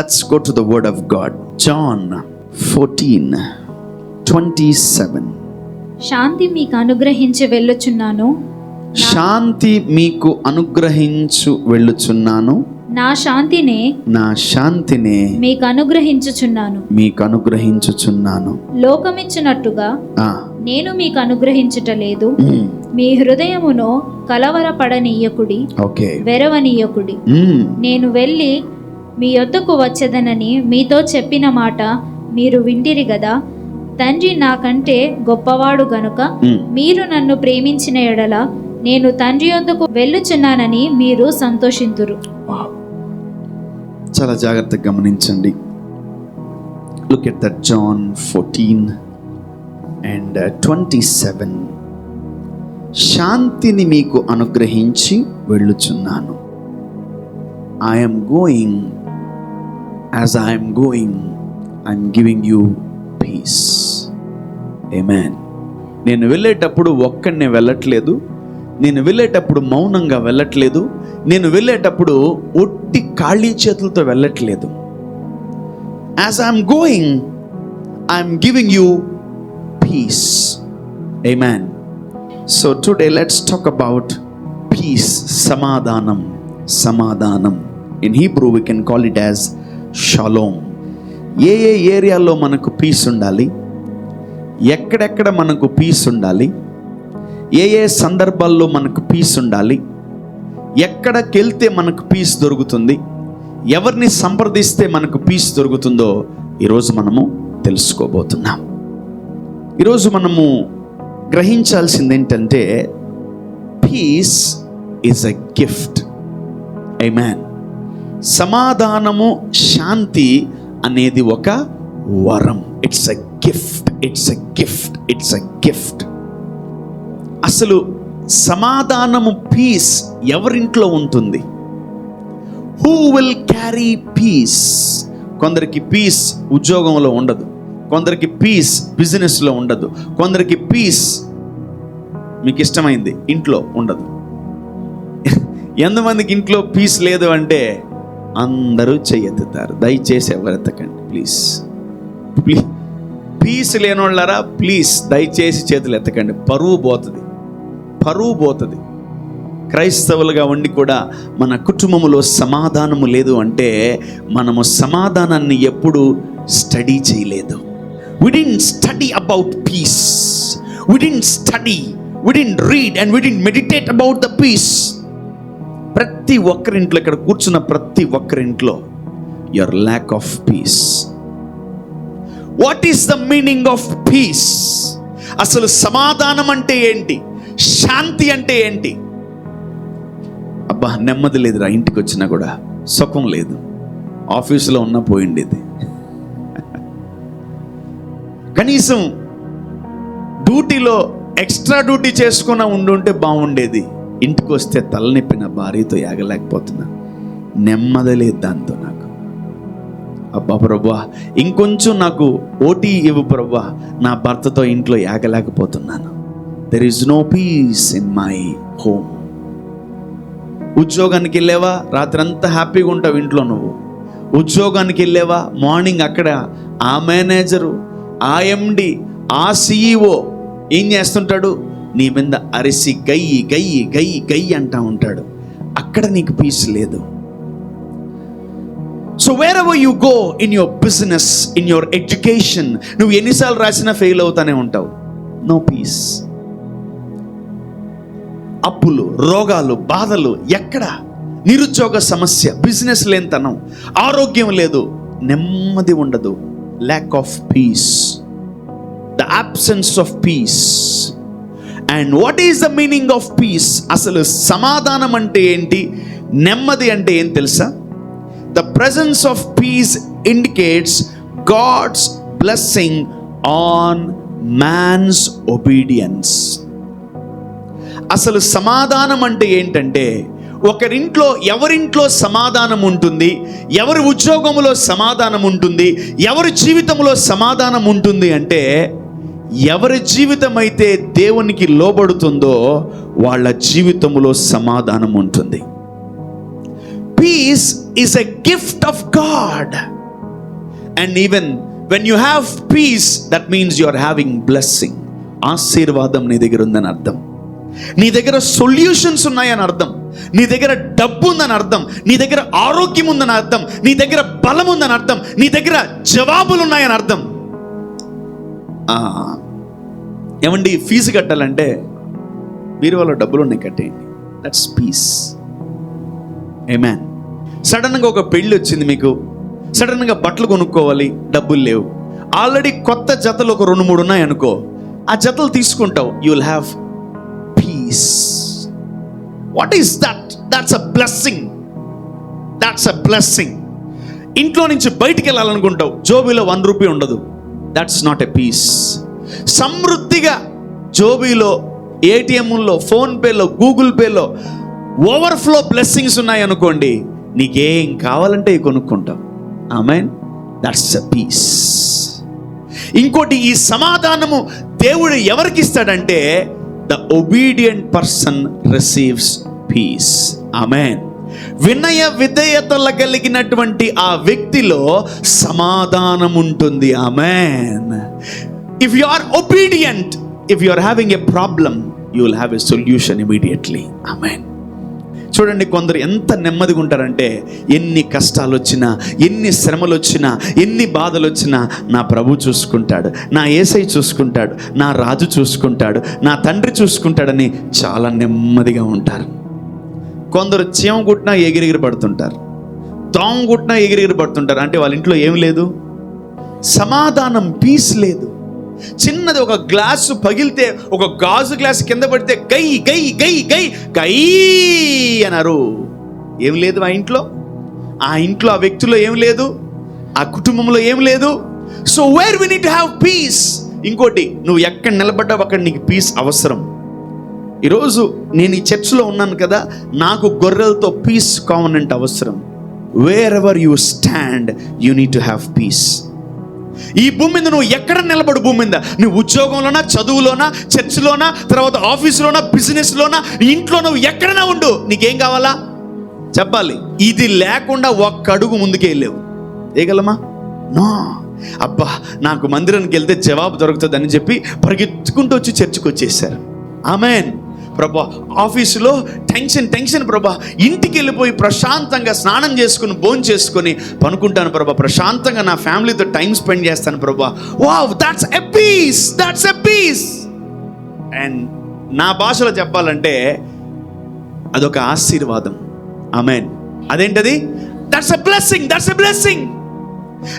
Let's go to the word of God. John 14:27. శాంతి మీకు అనుగ్రహించి వెళ్ళుచున్నాను. శాంతి మీకు అనుగ్రహించు వెళ్ళుచున్నాను. నా శాంతినే మీకు అనుగ్రహించుచున్నాను. లోకమిచ్చినట్టుగా నేను మీకు అనుగ్రహించుట లేదు. మీ హృదయమును కలవరపడనీయకుడి, వెరవనీయకుడి. నేను వెళ్ళి మీ యొద్దకు వచ్చేదనని మీతో చెప్పిన మాట మీరు వింటిరి గదా. తండ్రి నాకంటే గొప్పవాడు గనుక మీరు నన్ను ప్రేమించిన ఎడల నేను తండ్రి యొద్దకు వెళ్ళుచున్నానని మీరు సంతోషింతురు. చాలా జాగ్రత్తగా గమనించండి. Look at that John 14:27. శాంతిని మీకు అనుగ్రహించి వెళ్ళుచున్నాను. I am going, as I am going, I am giving you peace. Amen. నేను వెళ్ళేటప్పుడు ఒక్కడినే వెళ్ళట్లేదు. నేను వెళ్ళేటప్పుడు మౌనంగా వెళ్ళట్లేదు. నేను వెళ్ళేటప్పుడు ఒట్టి ఖాళీ చేతులతో వెళ్ళట్లేదు. As I am going, I am giving you peace. Amen. So today let's talk about peace. సమాధానం. In Hebrew we can call it as shalom. ఏ ఏరియాలో మనకు పీస్ ఉండాలి, ఎక్కడెక్కడ మనకు పీస్ ఉండాలి, ఏ సందర్భాల్లో మనకు పీస్ ఉండాలి, ఎక్కడికి వెళ్తే మనకు పీస్ దొరుకుతుంది, ఎవరిని సంప్రదిస్తే మనకు పీస్ దొరుకుతుందో ఈరోజు మనము తెలుసుకోబోతున్నాం. ఈరోజు మనము గ్రహించాల్సింది ఏంటంటే peace is a gift. Amen. సమాధానము, శాంతి అనేది ఒక వరం. It's a gift. అసలు సమాధానము, పీస్ ఎవరింట్లో ఉంటుంది? Who will carry peace? కొందరికి పీస్ ఉద్యోగంలో ఉండదు, కొందరికి పీస్ బిజినెస్లో ఉండదు, కొందరికి పీస్ మీకు ఇష్టమైంది ఇంట్లో ఉండదు. ఎంతమందికి ఇంట్లో పీస్ లేదు అంటే అందరూ చెయ్యెత్తుతారు. దయచేసి ఎవరెత్తకండి ప్లీజ్. పీస్ లేనోళ్ళారా ప్లీజ్ దయచేసి చేతులు ఎత్తకండి. పరువు పోతుంది. క్రైస్తవులుగా ఉండి కూడా మన కుటుంబంలో సమాధానము లేదు అంటే మనము సమాధానాన్ని ఎప్పుడు స్టడీ చేయలేదు. We didn't study about peace. We didn't read and we didn't meditate about the peace. ప్రతి ఒక్కరింట్లో, ఇక్కడ కూర్చున్న ప్రతి ఒక్కరింట్లో your lack of peace. What is the meaning of peace? అసలు సమాధానం అంటే ఏంటి? శాంతి అంటే ఏంటి? అబ్బా నెమ్మది లేదురా, ఇంటికి వచ్చినా కూడా సుఖం లేదు, ఆఫీసులో ఉన్నా పోయిండేది, కనీసం డ్యూటీలో ఎక్స్ట్రా డ్యూటీ చేసుకున్నా ఉండుంటే బాగుండేది, ఇంటికి వస్తే తలనొప్పిన భార్యతో యాగలేకపోతున్నా, నెమ్మది లేదు దాంతో నాకు. అబ్బా ప్రభువా ఇంకొంచెం నాకు ఓటీ ఇవ్వు ప్రభువా, నా భర్తతో ఇంట్లో యాగలేకపోతున్నాను. There is no peace in my home. ఉద్యోగానికి వెళ్ళావా, రాత్రంతా హ్యాపీగా ఉంటావు ఇంట్లో. నువ్వు ఉద్యోగానికి వెళ్ళావా, మార్నింగ్ అక్కడ ఆ మేనేజరు, ఆ ఎండి, ఆ సిఇఓ ఏం చేస్తుంటాడు? నీ మీద అరిసి గయ్యి అంటా ఉంటాడు. అక్కడ నీకు పీస్ లేదు. So wherever you go in your business, in your education, నువ్వు ఎన్నిసార్లు రాసినా ఫెయిల్ అవుతానే ఉంటావు. No peace. అప్పులు, రోగాలు, బాధలు, ఎక్కడ నిరుద్యోగ సమస్య, బిజినెస్ లేనితనం, ఆరోగ్యం లేదు, నెమ్మది ఉండదు. Lack of peace, the absence of peace. And what is the meaning of peace? అసలు సమాధానం అంటే ఏంటి, నెమ్మది అంటే ఏం తెలుసా? The presence of peace indicates God's blessing on man's obedience. అసలు సమాధానం అంటే ఏంటంటే, ఒకరింట్లో ఎవరింట్లో సమాధానం ఉంటుంది, ఎవరి ఉద్యోగంలో సమాధానం ఉంటుంది, ఎవరి జీవితంలో సమాధానం ఉంటుంది అంటే, ఎవరి జీవితం అయితే దేవునికి లోబడుతుందో వాళ్ళ జీవితంలో సమాధానం ఉంటుంది. Peace is a gift of God. And even when you have peace, that means you are having blessing. ఆశీర్వాదం నీ దగ్గర ఉందని అర్థం. నీ దగ్గర సొల్యూషన్స్ ఉన్నాయని అర్థం. నీ దగ్గర డబ్బు ఉందని అర్థం. నీ దగ్గర ఆరోగ్యం ఉందని అర్థం. నీ దగ్గర బలం ఉందని అర్థం. నీ దగ్గర జవాబులు ఉన్నాయని అర్థం. ఏమండి, ఫీజు కట్టాలంటే మీరు వాళ్ళ డబ్బులు ఉన్నాయి, కట్టేయండి. That's piece. ఆమేన్. సడన్గా ఒక పెళ్ళి వచ్చింది మీకు, సడన్గా బట్టలు కొనుక్కోవాలి, డబ్బులు లేవు. ఆల్రెడీ కొత్త జతలు ఒక 2-3 ఉన్నాయి అనుకో, ఆ జతలు తీసుకుంటావు. You will have peace. What is that? That's a blessing. That's a blessing. ఇంట్లో నుంచి బయటికి వెళ్ళాలనుకుంటావు, జోబీలో 1 రూపీ ఉండదు. That's not a peace. సమృద్ధిగా జోబీలో, ఏటీఎంలో, ఫోన్పేలో, గూగుల్ పేలో ఓవర్ఫ్లో బ్లెస్సింగ్స్ ఉన్నాయి అనుకోండి, నీకేం కావాలంటే కొనుక్కుంటావు. ఆమేన్. That's a piece. ఇంకోటి, ఈ సమాధానము దేవుడు ఎవరికి ఇస్తాడంటే, the obedient person receives peace. Amen. వినయ విధేయతల కలిగినటువంటి ఆ వ్యక్తిలో సమాధానం ఉంటుంది. Amen. If you are obedient, if you are having a problem, you will have a solution immediately. Amen. చూడండి, కొందరు ఎంత నెమ్మదిగా ఉంటారంటే, ఎన్ని కష్టాలు వచ్చినా, ఎన్ని శ్రమలు వచ్చినా, ఎన్ని బాధలు వచ్చినా, నా ప్రభు చూసుకుంటాడు, నా యేసయ్య చూసుకుంటాడు, నా రాజు చూసుకుంటాడు, నా తండ్రి చూసుకుంటాడని చాలా నెమ్మదిగా ఉంటారు. కొందరు చీమ కుట్టినా ఎగిరెగిరి పడుతుంటారు, దోమ కుట్టినా ఎగిరెగిరి పడుతుంటారు. అంటే వాళ్ళ ఇంట్లో ఏం లేదు, సమాధానం, పీస్ లేదు. చిన్నది ఒక గ్లాసు పగిలితే, ఒక గాజు గ్లాస్ కింద పడితే గై గై గై గై గై అన్నారు. ఏం లేదు ఆ ఇంట్లో, ఆ వ్యక్తిలో ఏం లేదు, ఆ కుటుంబంలో ఏం లేదు. So where we need to have peace. ఇంకోటి, నువ్వు ఎక్కడ నిలబడ్డావు అక్కడ నీకు పీస్ అవసరం. ఈరోజు నేను ఈ చర్చ్లో ఉన్నాను కదా, నాకు గొర్రెలతో పీస్ కావనంటే అవసరం. Wear ever you stand, you need to have piece. ఈ భూమి మీద నువ్వు ఎక్కడ నిలబడు, భూమి మీద నువ్వు ఉద్యోగంలోనా, చదువులోనా, చర్చిలోనా, తర్వాత ఆఫీసులోనా, బిజినెస్లోనా, ఇంట్లో, నువ్వు ఎక్కడైనా ఉండు, నీకేం కావాలా చెప్పాలి. ఇది లేకుండా ఒక్క అడుగు ముందుకే వెళ్ళలేవు. ఏగలమా? నో. అబ్బా, నాకు మందిరానికి వెళ్తే జవాబు దొరుకుతుంది అని చెప్పి పరిగెత్తుకుంటూ వచ్చి చర్చికి వచ్చేసారు. ఆమేన్. ప్రభా, ఆఫీసులో టెన్షన్ ప్రభా, ఇంటికి వెళ్ళిపోయి ప్రశాంతంగా స్నానం చేసుకుని, భోజనం చేసుకొని పనుకుంటాను ప్రభా, ప్రశాంతంగా నా ఫ్యామిలీతో టైం స్పెండ్ చేస్తాను Prabha. Wow, that's a peace. That's a peace. And నా భాషలో చెప్పాలంటే అదొక ఆశీర్వాదం. ఆమేన్. అదేంటది? That's a blessing. That's a blessing.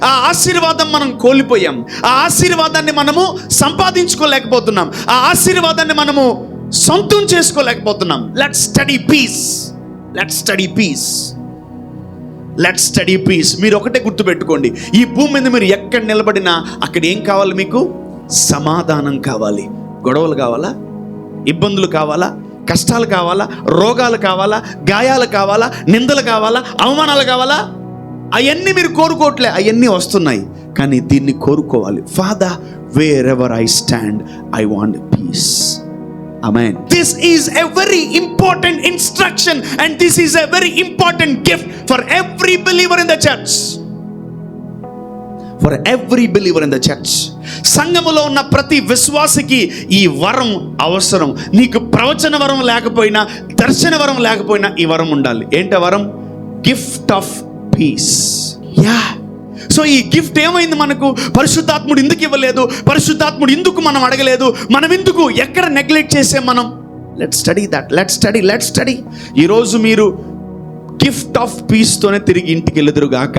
ఆ ఆశీర్వాదం మనం కోల్పోయాం. ఆ ఆశీర్వాదాన్ని మనము సంపాదించుకోలేకపోతున్నాం. ఆ ఆశీర్వాదాన్ని మనము సొంతం చేసుకోలేకపోతున్నాం. Let's study peace. Let's study peace. Let's study peace. మీరు ఒకటే గుర్తుపెట్టుకోండి, ఈ భూమి మీద మీరు ఎక్కడ నిలబడినా అక్కడ ఏం కావాలి మీకు? సమాధానం కావాలి. గొడవలు కావాలా? ఇబ్బందులు కావాలా? కష్టాలు కావాలా? రోగాలు కావాలా? గాయాలు కావాలా? నిందలు కావాలా? అవమానాలు కావాలా? అవన్నీ మీరు కోరుకోవట్లే, అవన్నీ వస్తున్నాయి. కానీ దీన్ని కోరుకోవాలి. Father, wear ever I stand, I want piece. Amen. This is a very important instruction and this is a very important gift for every believer in the church. For every believer in the church. సంఘములో ఉన్న ప్రతి విశ్వాసికి ఈ వరం అవసరం. నీకు ప్రవచన వరం లేకపోయినా, దర్శన వరం లేకపోయినా ఈ వరం ఉండాలి. ఏంటి వరం? Gift of piece. Yeah. So ఈ గిఫ్ట్ ఏమైంది మనకు? పరిశుద్ధాత్ముడు ఎందుకు ఇవ్వలేదు? పరిశుద్ధాత్ముడు ఎందుకు మనం అడగలేదు? మనం ఎందుకు ఎక్కడ నెగ్లెక్ట్ చేసాం మనం? Let's study that. Let's study. ఈరోజు మీరు గిఫ్ట్ ఆఫ్ పీస్తోనే తిరిగి ఇంటికి వెళ్ళదురుగాక.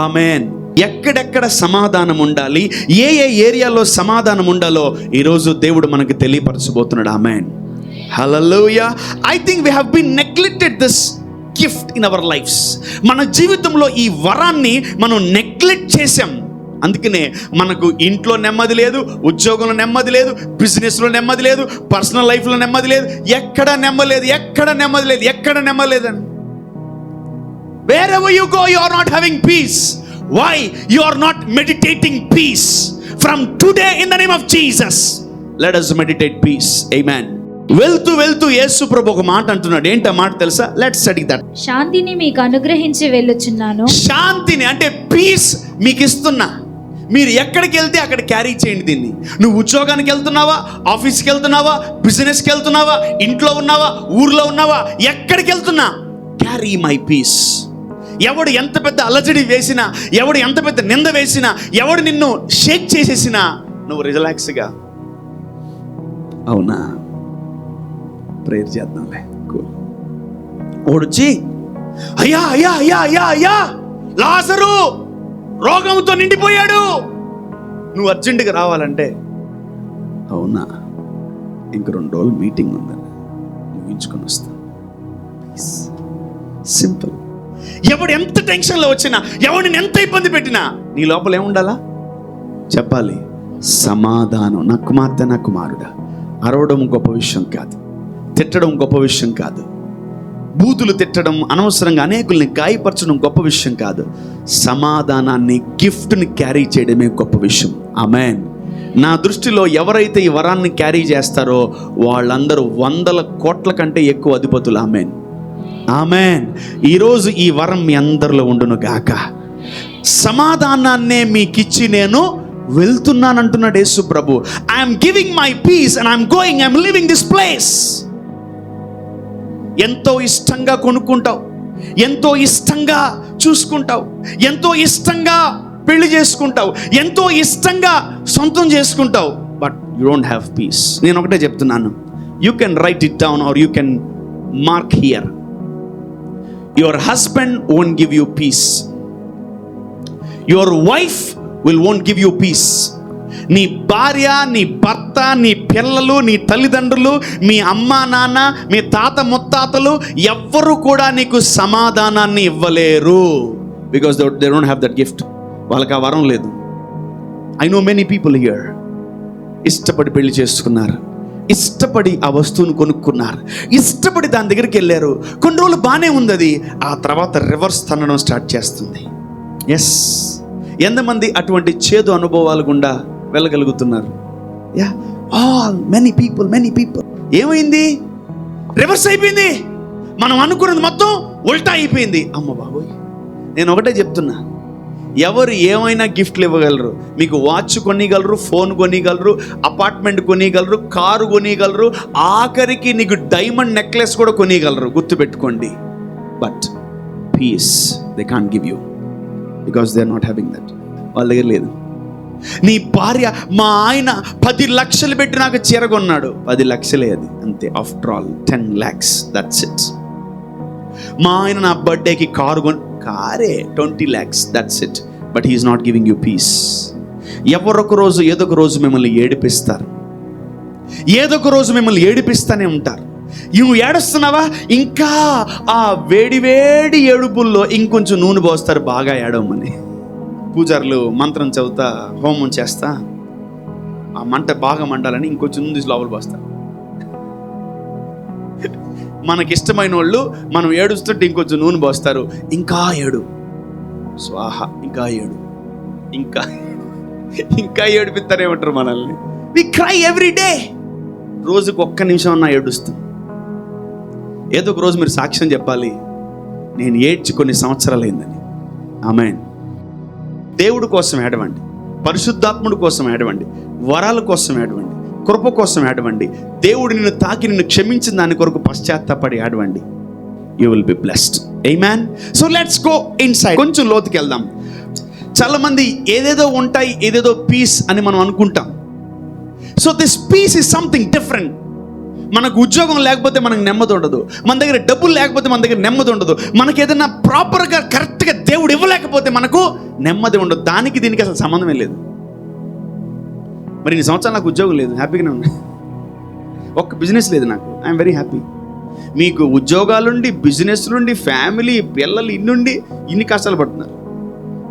ఆమేన్. ఎక్కడెక్కడ సమాధానం ఉండాలి, ఏ ఏరియాలో సమాధానం ఉండాలో ఈరోజు దేవుడు మనకు తెలియపరచబోతున్నాడు. Amen. Hallelujah. I think we have been neglected this gift in our lives. మన జీవితంలో ఈ వరాన్ని మనం నెగ్లెక్ట్ చేసాం. అందుకనే మనకు ఇంట్లో నెమ్మది లేదు, ఉద్యోగంలో నెమ్మది లేదు, బిజినెస్లో నెమ్మది లేదు, పర్సనల్ లైఫ్లో నెమ్మది లేదు, ఎక్కడ నెమ్మది లేదు. Wherever you go, you are not having peace. Why? You are not meditating peace. From today, in the name of Jesus, let us meditate peace. Amen. వెళ్తూ వెళ్తూ యేసు ప్రభు ఒక మాట అంటున్నాడు. ఏంటి ఆ మాట తెలుసా? Let's study that. శాంతిని మీకు అనుగ్రహించి వెళ్ళుచున్నాను. శాంతిని అంటే పీస్ మీకు ఇస్తున్నా. మీరు ఎక్కడికి వెళ్తే అక్కడ క్యారీ చేయండి దీన్ని. నువ్వు ఉద్యోగానికి వెళ్తున్నావా, ఆఫీస్కి వెళ్తున్నావా, బిజినెస్కి వెళ్తున్నావా, ఇంట్లో ఉన్నావా, ఊర్లో ఉన్నావా, ఎక్కడికి వెళ్తున్నా క్యారీ మై పీస్. ఎవడు ఎంత పెద్ద అలజడి వేసినా, ఎవడు ఎంత పెద్ద నింద వేసినా, ఎవడు నిన్ను షేక్ చేసేసినా నువ్వు రిలాక్స్గా, అవునా ప్రేయర్ చేద్దాంలే, ఓడొచ్చి అయ్యా అయ్యా అయ్యా అయ్యా అయ్యా లాజరు రోగంతో నిండిపోయాడు, నువ్వు అర్జెంటుగా రావాలంటే, అవునా ఇంక 2 రోజులు మీటింగ్ ఉందని ముగించుకొని వస్తాను. సింపుల్. ఎవడు ఎంత టెన్షన్లో వచ్చినా, ఎవడిని ఎంత ఇబ్బంది పెట్టినా నీ లోపల ఏముండాలా చెప్పాలి? సమాధానం. నా కుమార్తె, నా కుమారుడా, అరవడం గొప్ప విషయం కాదు, తిట్టడం గొప్ప విషయం కాదు, బూతులు తిట్టడం, అనవసరంగా అనేకుల్ని గాయపరచడం గొప్ప విషయం కాదు. సమాధానాన్ని, గిఫ్ట్ని క్యారీ చేయడమే గొప్ప విషయం. ఆమేన్. నా దృష్టిలో ఎవరైతే ఈ వరాన్ని క్యారీ చేస్తారో వాళ్ళందరూ 100 కోట్ల కంటే ఎక్కువ అధిపతులు. ఆమేన్, ఆమేన్. ఈరోజు ఈ వరం మీ అందరిలో ఉండును గాక. సమాధానాన్నే మీకిచ్చి నేను వెళ్తున్నానంటున్నాడు యేసు ప్రభు. I'm giving my peace and I'm going, I'm living this place. ఎంతో ఇష్టంగా కొనుక్కుంటావు, ఎంతో ఇష్టంగా చూసుకుంటావు, ఎంతో ఇష్టంగా పెళ్లి చేసుకుంటావు, ఎంతో ఇష్టంగా సొంతం చేసుకుంటావు, but you don't have piece. నేను ఒకటే చెప్తున్నాను, you can write it down are you can mark here. Your husband won't give you piece, your wife won't give you peace. నీ భార్య, నీ భర్త, నీ పిల్లలు, నీ తల్లిదండ్రులు, మీ అమ్మ నాన్న, మీ తాత ముత్తాతలు ఎవ్వరు కూడా నీకు సమాధానాన్ని ఇవ్వలేరు. Because they don't have that gift. వాళ్ళకి ఆ వరం లేదు. I know many people here ఇష్టపడి పెళ్లి చేసుకున్నారు, ఇష్టపడి ఆ వస్తువును కొనుక్కున్నారు, ఇష్టపడి దాని దగ్గరికి వెళ్ళారు. కొన్ని రోజులు బాగానే ఉంది, అది ఆ తర్వాత రివర్స్ తన్నడం స్టార్ట్ చేస్తుంది. ఎస్, ఎంతమంది అటువంటి చేదు అనుభవాల గుండా వెళ్ళగలుగుతున్నారు? Yeah, all many people. ఏమైంది? రివర్స్ అయిపోయింది. మనం అనుకున్నది మొత్తం ఉల్టా అయిపోయింది. అమ్మ బాబోయ్, నేను ఒకటే చెప్తున్నా, ఎవరు ఏమైనా గిఫ్ట్లు ఇవ్వగలరు. మీకు వాచ్ కొనిగలరు, ఫోన్ కొనిగలరు, అపార్ట్మెంట్ కొనిగలరు, కారు కొనిగలరు, ఆఖరికి నీకు డైమండ్ నెక్లెస్ కూడా కొనిగలరు. గుర్తుపెట్టుకోండి. But peace they can't give you, because they are not having that. వాళ్ళ దగ్గర లేదు. నీ భార్య, మా ఆయన 10 లక్షలు పెట్టి నాకు చీర కొన్నాడు. 10 లక్షలే అది, అంతే. After all 10 lakhs, that's it. మా ఆయన నా బర్త్డేకి కారే 20 lakhs, that's it. But he is not giving you peace. ఎవరొక రోజు ఏదో ఒక రోజు మిమ్మల్ని ఏడిపిస్తారు, ఏదో ఒక రోజు మిమ్మల్ని ఏడిపిస్తూనే ఉంటారు. నువ్వు ఏడుస్తున్నావా, ఇంకా ఆ వేడి వేడి ఏడుపుల్లో ఇంకొంచెం నూనె పోస్తారు బాగా ఏడవమని. పూజారులు మంత్రం చదువుతా, హోమం చేస్తా, ఆ మంట బాగా మండాలని ఇంకొంచెం నూనె లోపల పోస్తారు. మనకిష్టమైన వాళ్ళు మనం ఏడుస్తుంటే ఇంకొంచెం నూనె పోస్తారు, ఇంకా ఏడు, స్వాహ, ఇంకా ఏడు, ఇంకా ఇంకా ఏడిపిస్తారేమంటారు మనల్ని. వి క్రై ఎవ్రీ డే. రోజుకు 1 నిమిషం అన్నా ఏడుస్తాం. ఏదో ఒక రోజు మీరు సాక్ష్యం చెప్పాలి, నేను ఏడ్చి కొన్ని సంవత్సరాలైందని. ఆమేన్. దేవుడి కోసం ఏడవండి, పరిశుద్ధాత్ముడి కోసం ఏడవండి, వరాల కోసం ఏడవండి, కృప కోసం ఏడవండి, దేవుడు నిన్ను తాకి నిన్ను క్షమించిన దాని కొరకు పశ్చాత్తాపడి ఏడవండి. You will be blessed. Amen. So let's go inside. కొంచెం లోతుకి వెళ్దాం. చాలా మంది ఏదేదో ఉంటాయి, ఏదేదో పీస్ అని మనం అనుకుంటాం. So this peace is something different. మనకు ఉద్యోగం లేకపోతే మనకు నెమ్మది ఉండదు, మన దగ్గర డబ్బులు లేకపోతే మన దగ్గర నెమ్మది ఉండదు, మనకి ఏదైనా ప్రాపర్గా కరెక్ట్గా దేవుడు ఇవ్వలేకపోతే మనకు నెమ్మది ఉండదు. దానికి దీనికి అసలు సంబంధమే లేదు. మరి ఇన్ని సంవత్సరాలు నాకు ఉద్యోగం లేదు, హ్యాపీగానే ఉన్నా. ఒక్క బిజినెస్ లేదు నాకు, ఐఎమ్ వెరీ హ్యాపీ. మీకు ఉద్యోగాలుండి, బిజినెస్ నుండి, ఫ్యామిలీ, పిల్లలు ఇన్నుండి ఇన్ని కష్టాలు పడుతున్నారు.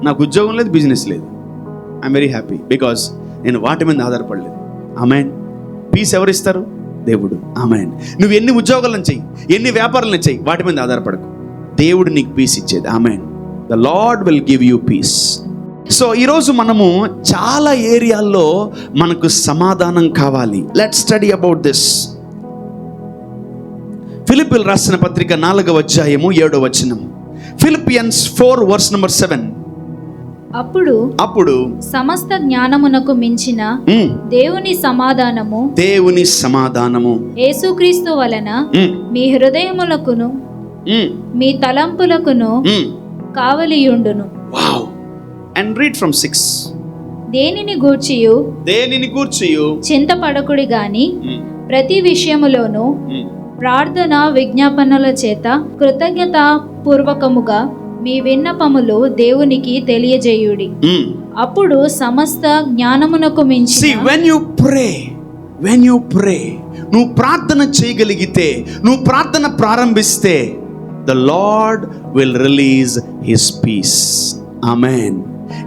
నాకు ఉద్యోగం లేదు, బిజినెస్ లేదు. ఐఎమ్ వెరీ హ్యాపీ బికాస్ నేను వాటి మీద ఆధారపడలేదు. ఆమేన్. పీస్ ఎవరిస్తారు? దేవుడు. ఆమేన్. నువ్వు ఎన్ని ఉద్యోగాలను చెయ్యి, ఎన్ని వ్యాపారాలను చెయ్యి, వాటి మీద ఆధారపడకు. దేవుడు నీకు పీస్ ఇచ్చేది. Amen. The lord will give you peace. So ఈరోజు మనము చాలా ఏరియాల్లో మనకు సమాధానం కావాలి. Let's study about this. ఫిలిప్పీయులకు రాసిన పత్రిక 4వ అధ్యాయము 7వ వచనం. ఫిలిపియన్స్ 4:7. అప్పుడు సమస్త జ్ఞానమునకు మించిన దేవుని సమాధానము యేసుక్రీస్తు వలన మీ హృదయములకును మీ తలంపులకును కావలియుండును. వావ్. And read from 6. దేనిని గూర్చియు చింతపడకుడి గాని ప్రతి విషయములోను ప్రార్థన విజ్ఞాపనల చేత కృతజ్ఞత పూర్వకముగా మీ విన్నపములు దేవునికి తెలియజేయుడి. అప్పుడు సమస్త జ్ఞానమునకు మించి when you pray నువ్వు ప్రార్థన చేయగలిగితే, నువ్వు ప్రార్థన ప్రారంభిస్తే, the Lord will release his peace. Amen.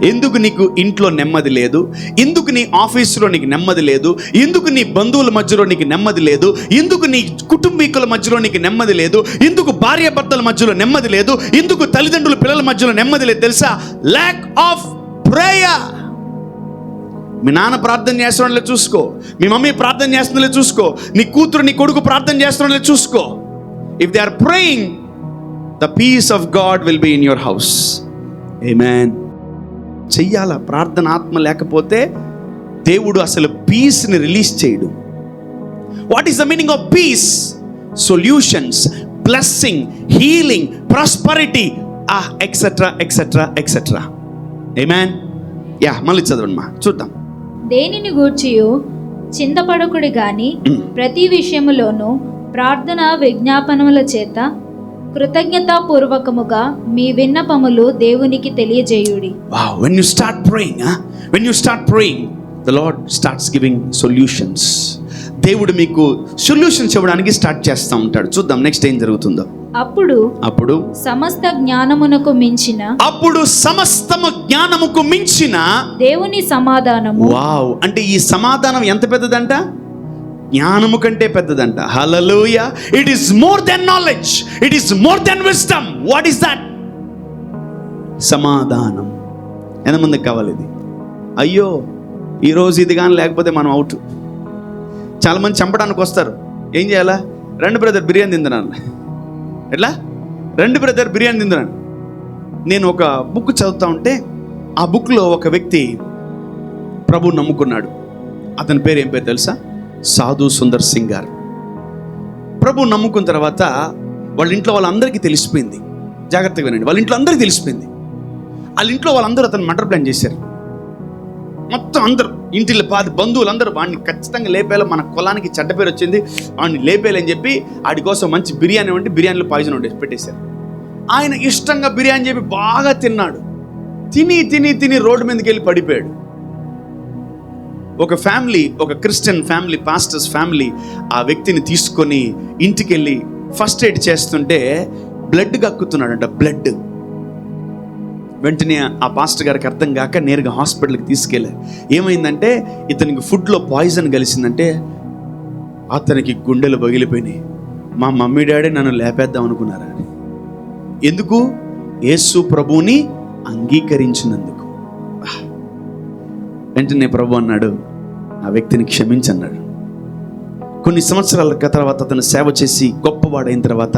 ఎందుకు నీకు ఇంట్లో నెమ్మది లేదు? ఎందుకు నీ ఆఫీసులో నీకు నెమ్మది లేదు? ఎందుకు నీ బంధువుల మధ్యలో నీకు నెమ్మది లేదు? ఎందుకు నీ కుటుంబీకుల మధ్యలో నీకు నెమ్మది లేదు? ఎందుకు భార్యాభర్తల మధ్యలో నెమ్మది లేదు? ఎందుకు తల్లిదండ్రుల పిల్లల మధ్యలో నెమ్మది లేదు తెలుసా? lack of prayer. మీ నాన్న ప్రార్థన చేస్తున్నట్లే చూసుకో, మీ మమ్మీ ప్రార్థన చేస్తున్నట్లే చూసుకో, నీ కూతురు నీ కొడుకు ప్రార్థన చేస్తున్నట్లే చూసుకో. if they are praying, the peace of God will be in your house. Amen. చెయ్యాల ప్రార్థన. ఆత్మ లేకపోతే దేవుడు అసలు పీస్ని రిలీజ్ చేయడు. What is the meaning of peace? Solutions, blessing, healing, prosperity, etcetera etcetera etcetera. Amen. మళ్ళీ చదవండి, చూద్దాం. దేనిని గూర్చియు చింతపడకుడి గాని ప్రతి విషయములోను ప్రార్థన విజ్ఞాపనముల చేత కృతజ్ఞతా పూర్వకముగా మీ విన్నపములు దేవునికి తెలియజేయుడి. Wow, when you start praying, the Lord starts giving solutions. దేవుడు మీకు సొల్యూషన్స్ ఇవ్వడానికి స్టార్ట్ చేస్తూ ఉంటాడు. చూద్దాం నెక్స్ట్ ఏం జరుగుతుందో. అప్పుడు సమస్త జ్ఞానమునకు మించిన దేవుని సమాధానము. వావ్. అంటే ఈ సమాధానం ఎంత పెద్దదంట? జ్ఞానము కంటే పెద్దదంట. Hallelujah. It is more than knowledge, it is more than wisdom. What is that? సమాధానం. ఎంతమందికి కావాలి ఇది? అయ్యో, ఈరోజు ఇది కానీ లేకపోతే మనం అవుట్. చాలా మంది చంపడానికి వస్తారు. ఏం చేయాలా? రండి బ్రదర్ బిర్యానీ తింటున్నాను. ఎట్లా? రండి బ్రదర్ బిర్యానీ తింటున్నాను. నేను ఒక బుక్ చదువుతా ఉంటే ఆ బుక్లో ఒక వ్యక్తి ప్రభు నమ్ముకున్నాడు. అతని పేరు ఏం పేరు తెలుసా? సాధు సుందర్ సింగ్ గారు. ప్రభు నమ్ముకున్న తర్వాత వాళ్ళ ఇంట్లో వాళ్ళందరికీ తెలిసిపోయింది. జాగ్రత్తగా వినండి, వాళ్ళ ఇంట్లో అందరికీ తెలిసిపోయింది. వాళ్ళ ఇంట్లో వాళ్ళందరూ అతను మర్డర్ ప్లాన్ చేశారు. మొత్తం అందరూ ఇంటిలో బంధువులందరూ వాడిని ఖచ్చితంగా లేపేయాలి, మన కులానికి చెడ్డ పేరు వచ్చింది, వాడిని లేపేయాలని చెప్పి వాడి కోసం మంచి బిర్యానీ వండి బిర్యానీలో పాయిజన్ వండి పెట్టేశారు. ఆయన ఇష్టంగా బిర్యానీ చెప్పి బాగా తిన్నాడు. తిని తిని తిని రోడ్డు మీదకి వెళ్ళి పడిపోయాడు. ఒక ఫ్యామిలీ, ఒక క్రిస్టియన్ ఫ్యామిలీ, పాస్టర్స్ ఫ్యామిలీ ఆ వ్యక్తిని తీసుకొని ఇంటికి వెళ్ళి ఫస్ట్ ఎయిడ్ చేస్తుంటే బ్లడ్ కక్కుతున్నాడంట. బ్లడ్. వెంటనే ఆ పాస్టర్ గారికి అర్థం కాక నేరుగా హాస్పిటల్కి తీసుకెళ్ళారు. ఏమైందంటే ఇతనికి ఫుడ్లో పాయిజన్ కలిసిందంటే అతనికి గుండెలు పగిలిపోయినాయి. మా మమ్మీ డాడీ నన్ను లేపేద్దాం అనుకున్నారా? ఎందుకు? యేసు ప్రభువుని అంగీకరించినందుకు. వెంటనే ప్రభు అన్నాడు, ఆ వ్యక్తిని క్షమించన్నాడు. కొన్ని సంవత్సరాల తర్వాత అతను సేవ చేసి గొప్పవాడైన తర్వాత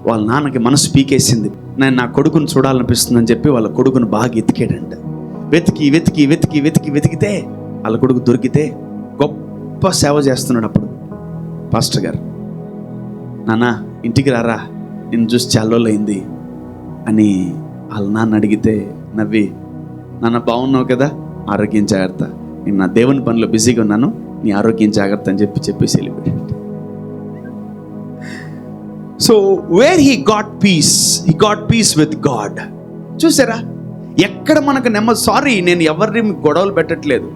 వాళ్ళ నాన్నకి మనసు పీకేసింది. నేను నా కొడుకును చూడాలనిపిస్తుందని చెప్పి వాళ్ళ కొడుకును బాగా ఎతికాడంట. వెతికి వెతికి వెతికి వెతికి వెతికితే వాళ్ళ కొడుకు దొరికితే గొప్ప సేవ చేస్తున్నాడు. అప్పుడు పాస్టర్ గారు, నాన్న ఇంటికి రారా, నేను చూసి చాలా రోజులు అయింది అని వాళ్ళ నాన్న అడిగితే నవ్వి, నాన్న బాగున్నావు కదా, ఆరోగ్యం జాగ్రత్త, నేను నా దేవుని పనిలో బిజీగా ఉన్నాను, నీ ఆరోగ్యం జాగ్రత్త అని చెప్పేసి వెళ్ళిపోయాడు. So where he got peace with God. చూసారా ఎక్కడ మనకు నెమ్మది? సారీ, నేను ఎవరిని గొడవలు పెట్టట్లేదు.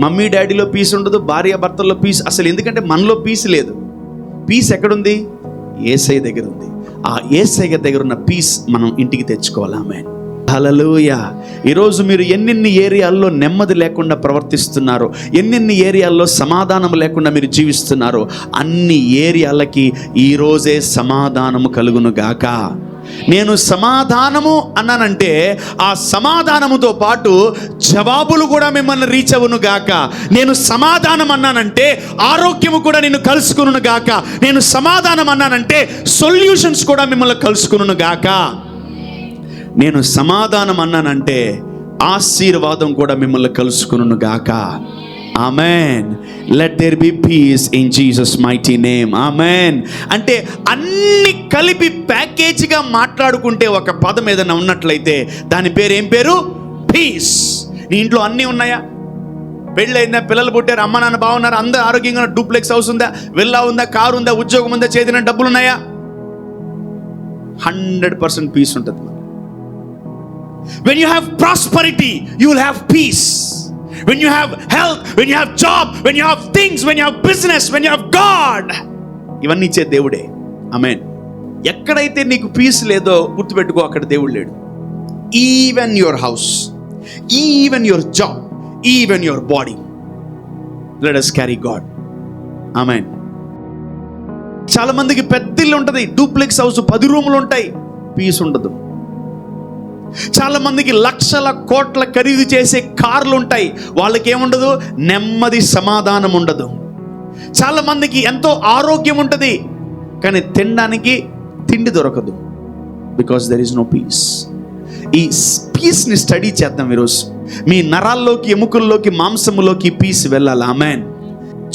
మమ్మీ డాడీలో పీస్ ఉండదు, భార్య భర్తల్లో పీస్ అసలు, ఎందుకంటే మనలో పీస్ లేదు. పీస్ ఎక్కడుంది? యేసయ్య దగ్గర ఉంది. ఆ యేసయ్య దగ్గర ఉన్న పీస్ మనం ఇంటికి తెచ్చుకోవాలి. ఆమేన్. హల్లెలూయా. ఈరోజు మీరు ఎన్నెన్ని ఏరియాల్లో నెమ్మది లేకుండా ప్రవర్తిస్తున్నారో, ఎన్నెన్ని ఏరియాల్లో సమాధానం లేకుండా మీరు జీవిస్తున్నారో, అన్ని ఏరియాలకి ఈరోజే సమాధానము కలుగును గాక. నేను సమాధానము అన్నానంటే ఆ సమాధానముతో పాటు జవాబులు కూడా మిమ్మల్ని రీచ్ అవును గాక. నేను సమాధానం అన్నానంటే ఆరోగ్యము కూడా నిన్ను కలుసుకును గాక. నేను సమాధానం అన్నానంటే సొల్యూషన్స్ కూడా మిమ్మల్ని కలుసుకును గాక. నేను సమాధానం అన్నానంటే ఆశీర్వాదం కూడా మిమ్మల్ని కలుసుకును గాక. Amen. Let there be peace in Jesus mighty name. Amen. అంటే అన్ని కలిపి ప్యాకేజీగా మాట్లాడుకుంటే ఒక పదం ఏదైనా ఉన్నట్లయితే దాని పేరు ఏం పేరు? పీస్. నీ ఇంట్లో అన్నీ ఉన్నాయా? పెళ్ళైందా, పిల్లలు పుట్టారు, అమ్మ నాన్న బాగున్నారు, అందరూ ఆరోగ్యంగా, డూప్లెక్స్ హౌస్ ఉందా, విల్లా ఉందా, కారు ఉందా, ఉద్యోగం ఉందా, చేతిన డబ్బులు ఉన్నాయా? 100% పీస్ ఉంటుంది. When you have prosperity, you will have peace. When you have health, when you have job, when you have things, when you have business, when you have God, ఇవన్నీ ఇచ్చే దేవుడే. ఆమేన్. ఎక్కడైతే నీకు పీస్ లేదో గుర్తుపెట్టుకో, అక్కడ దేవుడు లేడు. Even your house, even your job, even your body, let us carry God. ఆమేన్. చాలా మందికి పెద్ద ఇల్లు ఉంటుంది, డూప్లెక్స్ హౌస్, 10 రూములు ఉంటాయి, పీస్ ఉండదు. చాలా మందికి లక్షల కోట్ల ఖరీదు చేసే కార్లు ఉంటాయి, వాళ్ళకి ఏముండదు? నెమ్మది, సమాధానం ఉండదు. చాలా మందికి ఎంతో ఆరోగ్యం ఉంటుంది, కానీ తినడానికి తిండి దొరకదు. Because there is no peace. ఈ పీస్ని స్టడీ చేద్దాం ఈరోజు. మీ నరాల్లోకి, ఎముకల్లోకి, మాంసములోకి పీస్ వెళ్ళాలి. ఆమేన్.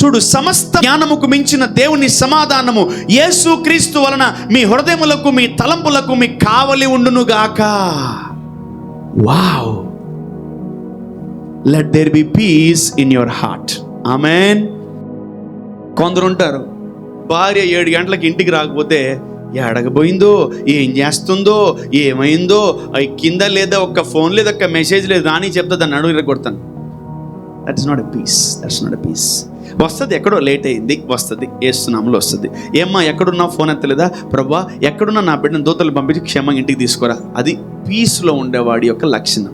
చూడు, సమస్త జ్ఞానముకు మించిన దేవుని సమాధానము యేసుక్రీస్తు వలన మీ హృదయములకు, మీ తలంపులకు మీ కావలి ఉండును గాక. Wow. Let there be peace in your heart. Amen. కొందరు ఉంటారు, భార్య 7 గంటలకు ఇంటికి రాకపోతే ఎడగబోయిందో, ఏం చేస్తుందో, ఏమైందో, కింద లేదా, ఒక్క ఫోన్ లేదు, ఒక్క మెసేజ్ లేదు, రాని చెప్తా దాన్ని అడుగు ఇరగొడతాను. That is not a peace. That's not a peace. వస్తుంది, ఎక్కడో లేట్ అయింది, వస్తుంది, ఏస్తున్నాములు వస్తుంది. ఏమ్మా ఎక్కడున్నా, ఫోన్ ఎత్తలేదా? ప్రభా ఎక్కడున్నా నా బిడ్డను దూతలు పంపించి క్షేమంగా ఇంటికి తీసుకురా. అది పీస్లో ఉండేవాడి యొక్క లక్షణం.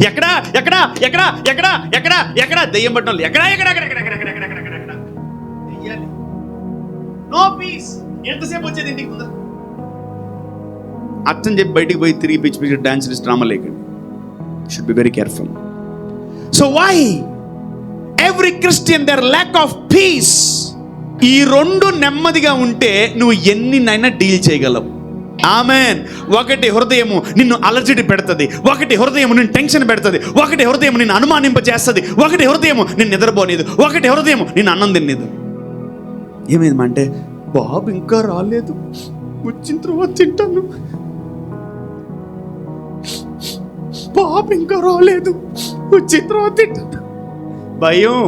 ఎక్కడా ఎక్కడా ఎక్కడా ఎక్కడా ఎక్కడా ఎక్కడా దెయ్యం పట్టిన వాళ్ళు ఎక్కడా ఎక్కడ నో పీస్. ఎంతసేపు వచ్చేది ఇంటికి ముందర అర్థం చెప్పి బయటికి పోయి తిరిగి పిచ్చి పిచ్చి డాన్స్ డ్రామా లేకండి. Should be very careful. So why every Christian there lack of peace. ఈ 2 నెమ్మదిగా ఉంటే నువ్వు ఎన్నినైనా డీల్ చేయగలవు. ఆమేన్. ఒకటి హృదయము నిన్ను అలర్జీ పెడుతుంది, ఒకటి హృదయము నిన్ను టెన్షన్ పెడుతుంది, ఒకటి హృదయము నిన్ను అనుమానింప చేస్తుంది, ఒకటి హృదయము నిన్ను నిద్రపోలేదు, ఒకటి హృదయము నిన్ను అన్నం తినేదు. ఏమైందంటే, బాబు ఇంకా రాలేదు, వచ్చిన తర్వాత తింటాను, బాబు ఇంకా రాలేదు, వచ్చిన తర్వాత తింటాను. భయం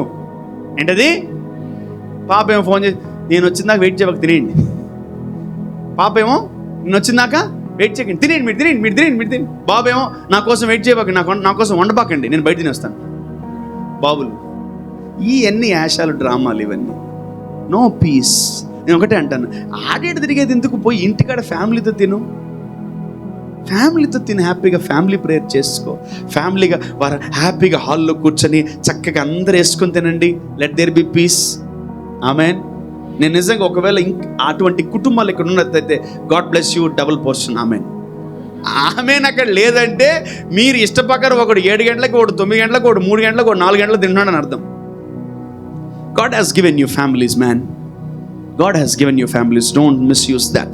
ఏంటది? పాప ఏమో ఫోన్ చేసి, నేను వచ్చిందాక వెయిట్ చేయక తినేయండి. పాప ఏమో, నేను వచ్చిందాక వెయిట్ చేయకండి, తినేయండి, మీరు తినేయండి, మీరు తినేయండి, మీరు తినేయండి. బాబు ఏమో, నా కోసం వెయిట్ చేయబాకండి, నా కోసం వండబాకండి, నేను బయట తినేస్తాను. బాబులు ఈ ఎన్ని యాషాలు, డ్రామాలు ఇవన్నీ. No peace. నేను ఒకటే అంటాను, ఆడేడు తిరిగేది ఎందుకు? పోయి ఇంటికాడ ఫ్యామిలీతో తిను, ఫ్యామిలీతో తిని హ్యాపీగా ఫ్యామిలీ ప్రేయర్ చేసుకో, ఫ్యామిలీగా వారు హ్యాపీగా హాల్లో కూర్చొని చక్కగా అందరు వేసుకొని తినండి. Let there be peace. Amen. నేను నిజంగా ఒకవేళ అటువంటి కుటుంబాలు ఇక్కడ ఉన్నట్లయితే God bless you, double portion. Amen. Amen. అక్కడ లేదంటే మీరు ఇష్టప్రకారం ఒకడు 7 గంటలకు, ఒకడు 9 గంటలకు, ఒకడు 3 గంటలకు, ఒకడు 4 గంటలకు తింటున్నాడని అర్థం. God has given you families, man. God has given you families. Don't misuse that.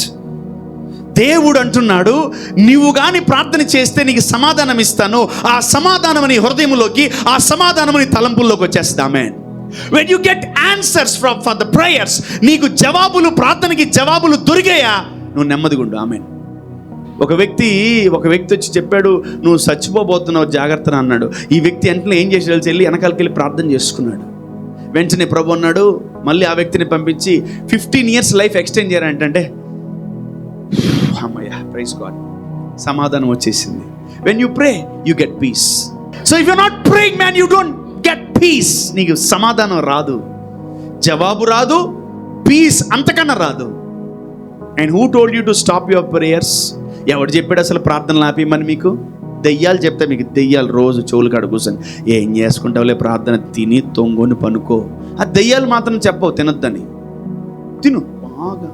దేవుడు అంటున్నాడు, నీవు గాని ప్రార్థన చేస్తే నీకు సమాధానం ఇస్తాను. ఆ సమాధానం నీ హృదయంలోకి, ఆ సమాధానం నీ తలంపుల్లోకి వచ్చేస్తామే. When you get answers for the prayers, నీకు జవాబులు, ప్రార్థనకి జవాబులు దొరికాయా, నువ్వు నెమ్మదిగా ఉండు. ఆమేన్. ఒక వ్యక్తి వచ్చి చెప్పాడు, నువ్వు చచ్చిపోబోతున్నావు, జాగ్రత్త అన్నాడు. ఈ వ్యక్తి వెంటనే ఏం చేసి వెళ్ళి వెనకాలకి వెళ్ళి ప్రార్థన చేసుకున్నాడు. వెంటనే ప్రభు అన్నాడు, మళ్ళీ ఆ వ్యక్తిని పంపించి 15 years లైఫ్ ఎక్స్టెండ్ చేయాలంటే, అమ్మయ్య, ప్రైజ్ గాడ్, సమాధానం వచ్చేసింది. When you pray you get peace. So if you are not praying man, you don't get peace. నీకు సమాధానం రాదు, జవాబు రాదు, పీస్ అంతకన్నా రాదు. And who told you to stop your prayers? ఎవడు చెప్పాడు అసలు ప్రార్థనలు ఆపేయమని మీకు? దెయ్యాలు చెప్తే మీకు. దెయ్యాలు రోజు చెవులు కాడ కూర్చొని ఏం చేసుకుంటావులే ప్రార్థన, తిని తొంగొని పనుకో. ఆ దెయ్యాలు మాత్రం చెప్పవు తినొద్దని. తిను బాగా.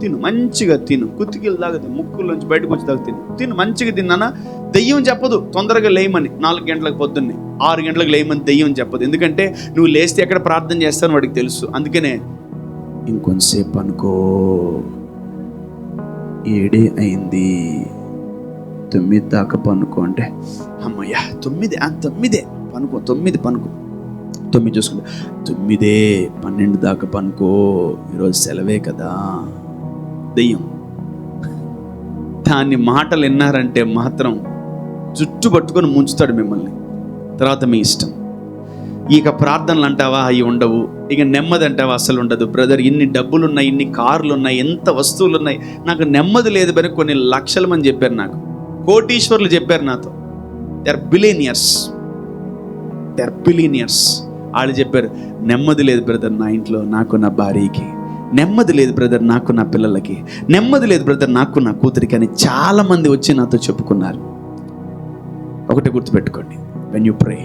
తిను, మంచిగా తిను, కుతికిలు దాకా తిను, ముక్కులోంచి బయటకు వచ్చి దాకా తిను మంచిగా తిన్నానా. దెయ్యం చెప్పదు తొందరగా లేయమని, 4 గంటలకు పొద్దున్నే 6 గంటలకు లేయమని దెయ్యం చెప్పదు. ఎందుకంటే నువ్వు లేస్తే ఎక్కడ ప్రార్థన చేస్తాను వాడికి తెలుసు. అందుకనే ఇంకొంతసేపు అనుకో, 7 అయింది, 9 దాకా పనుకో అంటే, అమ్మయ్యా 9 పనుకో, 9 పనుకో, 9 చూసుకుంటా, 9 12 దాకా పనుకో, ఈరోజు సెలవే కదా. దెయ్యం దాన్ని మాటలు విన్నారంటే మాత్రం జుట్టు పట్టుకొని ముంచుతాడు మిమ్మల్ని. తర్వాత మీ ఇష్టం. ఇక ప్రార్థనలు అంటావా, అవి ఉండవు. ఇక నెమ్మది అంటావా, అసలు ఉండదు. బ్రదర్, ఇన్ని డబ్బులు ఉన్నాయి, ఇన్ని కార్లు ఉన్నాయి, ఎంత వస్తువులు ఉన్నాయి, నాకు నెమ్మది లేదు అని కొన్ని లక్షల మంది చెప్పారు. నాకు కోటీశ్వర్లు చెప్పారు నాతో. They are billionaires. వాళ్ళు చెప్పారు, నెమ్మది లేదు బ్రదర్ నా ఇంట్లో, నాకు నా భార్యకి నెమ్మది లేదు బ్రదర్, నాకు నా పిల్లలకి నెమ్మది లేదు బ్రదర్, నాకు నా కూతురికి అని చాలా మంది వచ్చి నాతో చెప్పుకున్నారు. ఒకటి గుర్తుపెట్టుకోండి, when you pray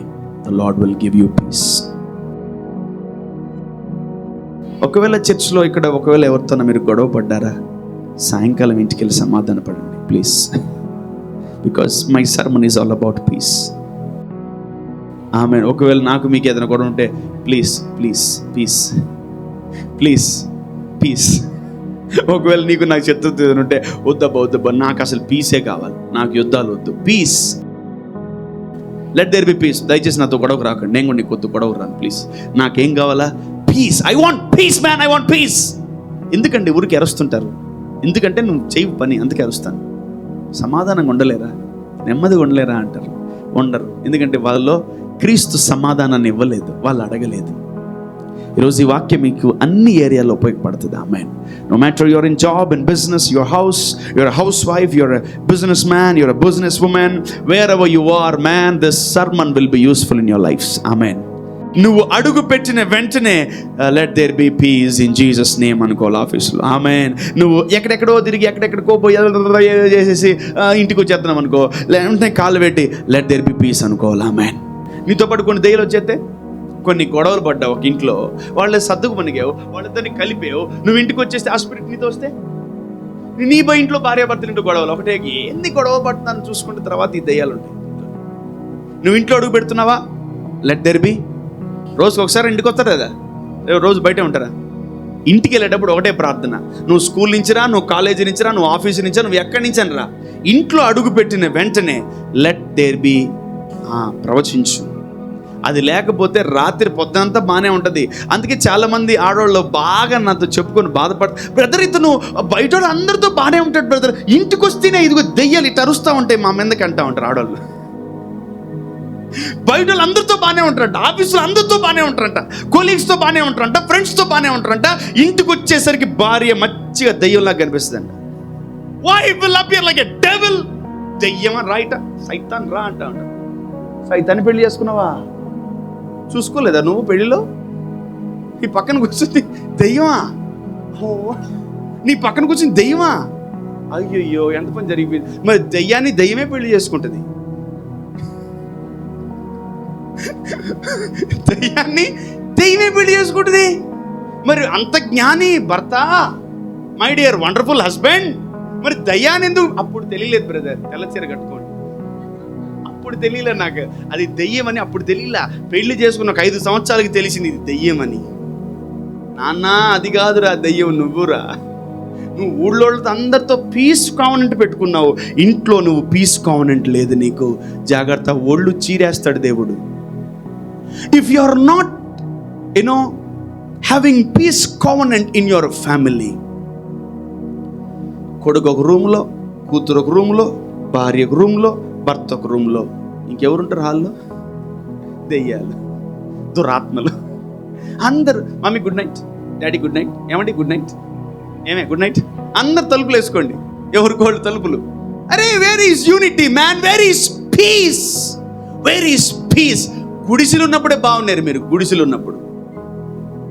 the Lord will give you peace. ఒకవేళ చర్చ్లో ఇక్కడ ఒకవేళ ఎవరితోనో మీరు గొడవ పడ్డారా, సాయంకాలం ఇంటికి వెళ్ళి సమాధాన పడండి please, because my sermon is all about peace. Amen. ఒకవేళ నాకు మీకు ఏదైనా గొడవ ఉంటే please please peace, please peace. ఒకవేళ నీకు నాకు శత్రుత్వం ఏదైనా ఉంటే వద్దబ్బా, నాకు అసలు పీసే కావాలి, నాకు యుద్ధాలు వద్దు, peace. Let there be peace. దయచేసి నాతో గొడవకు రాకండి, నేను కూడా నీకు కొత్త గొడవకు రాను ప్లీజ్. నాకేం కావాలా? Peace. I want peace man, I want peace. ఎందుకండి ఊరికి అరుస్తుంటారు? ఎందుకంటే నువ్వు చేయి పని, అందుకే అరుస్తాను. సమాధానంగా ఉండలేరా, నెమ్మదిగా ఉండలేరా అంటారు. ఉండరు. ఎందుకంటే వాళ్ళలో క్రీస్తు సమాధానాన్ని ఇవ్వలేదు, వాళ్ళు అడగలేదు. ఈరోజు ఈ వాక్యం మీకు అన్ని ఏరియాలో ఉపయోగపడుతుంది. ఆమేన్. No matter you're in job, in business, your house, you're a housewife, you're a businessman, you're a businesswoman, wherever you are, man, this sermon will be useful in your lives. Amen. నువ్వు అడుగు పెట్టిన వెంటనే let there be peace in Jesus name అనుకోవాలి ఆఫీసులో. ఆమేన్. నువ్వు ఎక్కడెక్కడో తిరిగి ఎక్కడెక్కడికో పోయి చేసేసి ఇంటికి వచ్చేస్తున్నాం అనుకో, లేదంటే కాళ్ళు పెట్టి లెట్ దేర్ బి పీస్ అనుకోవాలి. ఆమేన్. నీతో పాటు కొన్ని దయ్యాలు వచ్చేస్తే, కొన్ని గొడవలు పడ్డావు ఒక ఇంట్లో, వాళ్ళ సర్దుకు మనిగావు, వాళ్ళిద్దరిని కలిపావు, నువ్వు ఇంటికి వచ్చేస్తే ఆ స్పిరిట్ నీతో వస్తే, నీ బై ఇంట్లో భార్యాభర్తలు ఇంటూ గొడవలు, ఒకటే ఎన్ని గొడవ పడుతున్నాను చూసుకుంటే తర్వాత ఈ దయ్యాలు ఉంటాయి. నువ్వు ఇంట్లో అడుగు పెడుతున్నావా, లెట్ దేర్ బి. రోజుకి ఒకసారి ఇంటికి వస్తారు కదా, రోజు బయటే ఉంటారా? ఇంటికి వెళ్ళేటప్పుడు ఒకటే ప్రార్థన. నువ్వు స్కూల్ నుంచిరా, నువ్వు కాలేజీ నుంచిరా, నువ్వు ఆఫీసు నుంచిరా, నువ్వు ఎక్కడి నుంచి రా, ఇంట్లో అడుగు పెట్టిన వెంటనే లెట్ దేర్ బి. ప్రవచించు. అది లేకపోతే రాత్రి పొద్దునంతా బాగానే ఉంటుంది. అందుకే చాలా మంది ఆడవాళ్ళు బాగా నాతో చెప్పుకొని బాధపడతారు, బ్రదర్ ఇతను బయట అందరితో బాగానే ఉంటాడు బ్రదర్, ఇంటికి వస్తేనే ఇదిగో దెయ్యాలు ఇటు అరుస్తూ ఉంటాయి మా మీదకి అంటూ ఉంటారు ఆడవాళ్ళు. బయట అందరితో బాగానే ఉంటారంట, ఆఫీసులో అందరితో బాగానే ఉంటారంట, కొలీగ్స్తో బాగానే ఉంటారంట, ఫ్రెండ్స్తో బాగానే ఉంటారంట, ఇంటికి వచ్చేసరికి భార్య మంచిగా దెయ్యంలాగా కనిపిస్తుందంట. Wife will appear like a devil. దెయ్యమా రైట, సైతాన్ రా అంటా ఉంటా. సైతాన్ని పెళ్లి చేసుకున్నావా? చూసుకోలేదా నువ్వు పెళ్లిలో? నీ పక్కన కూర్చుంది దెయ్యమా? నీ పక్కన కూర్చుని దెయ్యమా? అయ్యయ్యో ఎంత పని జరిగిపోయింది. మరి దెయ్యాన్ని దెయ్యమే పెళ్లి చేసుకుంటుంది, దెయ్యాన్ని దెయ్యమే పెళ్లి చేసుకుంటుంది. మరి అంత జ్ఞాని భర్త, మై డియర్ వండర్ఫుల్ హస్బెండ్, మరి దయ్యాన్ని ఎందుకు? అప్పుడు తెలియలేదు బ్రదర్, తెల్లచీర కట్టుకోండి. అప్పుడు తెలియలే నాకు అది దెయ్యమని. అప్పుడు తెలియలా, పెళ్లి చేసుకున్న 5 సంవత్సరాలకి తెలిసింది ఇది దెయ్యమని. నాన్న అది కాదురా దెయ్యం, నువ్వురా. నువ్వు ఊళ్ళోళ్ళతో అందరితో పీస్ కావనెంట్ పెట్టుకున్నావు, ఇంట్లో నువ్వు పీస్ కావనెంట్ లేదు నీకు. జాగ్రత్త, ఒళ్ళు చీరేస్తాడు దేవుడు. If you are not having peace covenant in your family, కొడుకు ఒక రూమ్లో, కూతురు ఒక రూమ్లో, భార్య ఒక రూమ్లో, భర్త ఒక రూమ్లో, ఇంకెవరుంటారు హాల్లో? దెయ్యాలు, దురాత్మలు అందరు. Mummy good night, daddy good night, ఏమండి గుడ్ నైట్, ఏమే గుడ్ నైట్. అందరు తలుపులు వేసుకోండి, ఎవరికోళ్ళు తలుపులు. అరే where is unity man, where is peace, where is peace. గుడిసెలు ఉన్నప్పుడే బాగున్నారు మీరు. గుడిసెలు ఉన్నప్పుడు,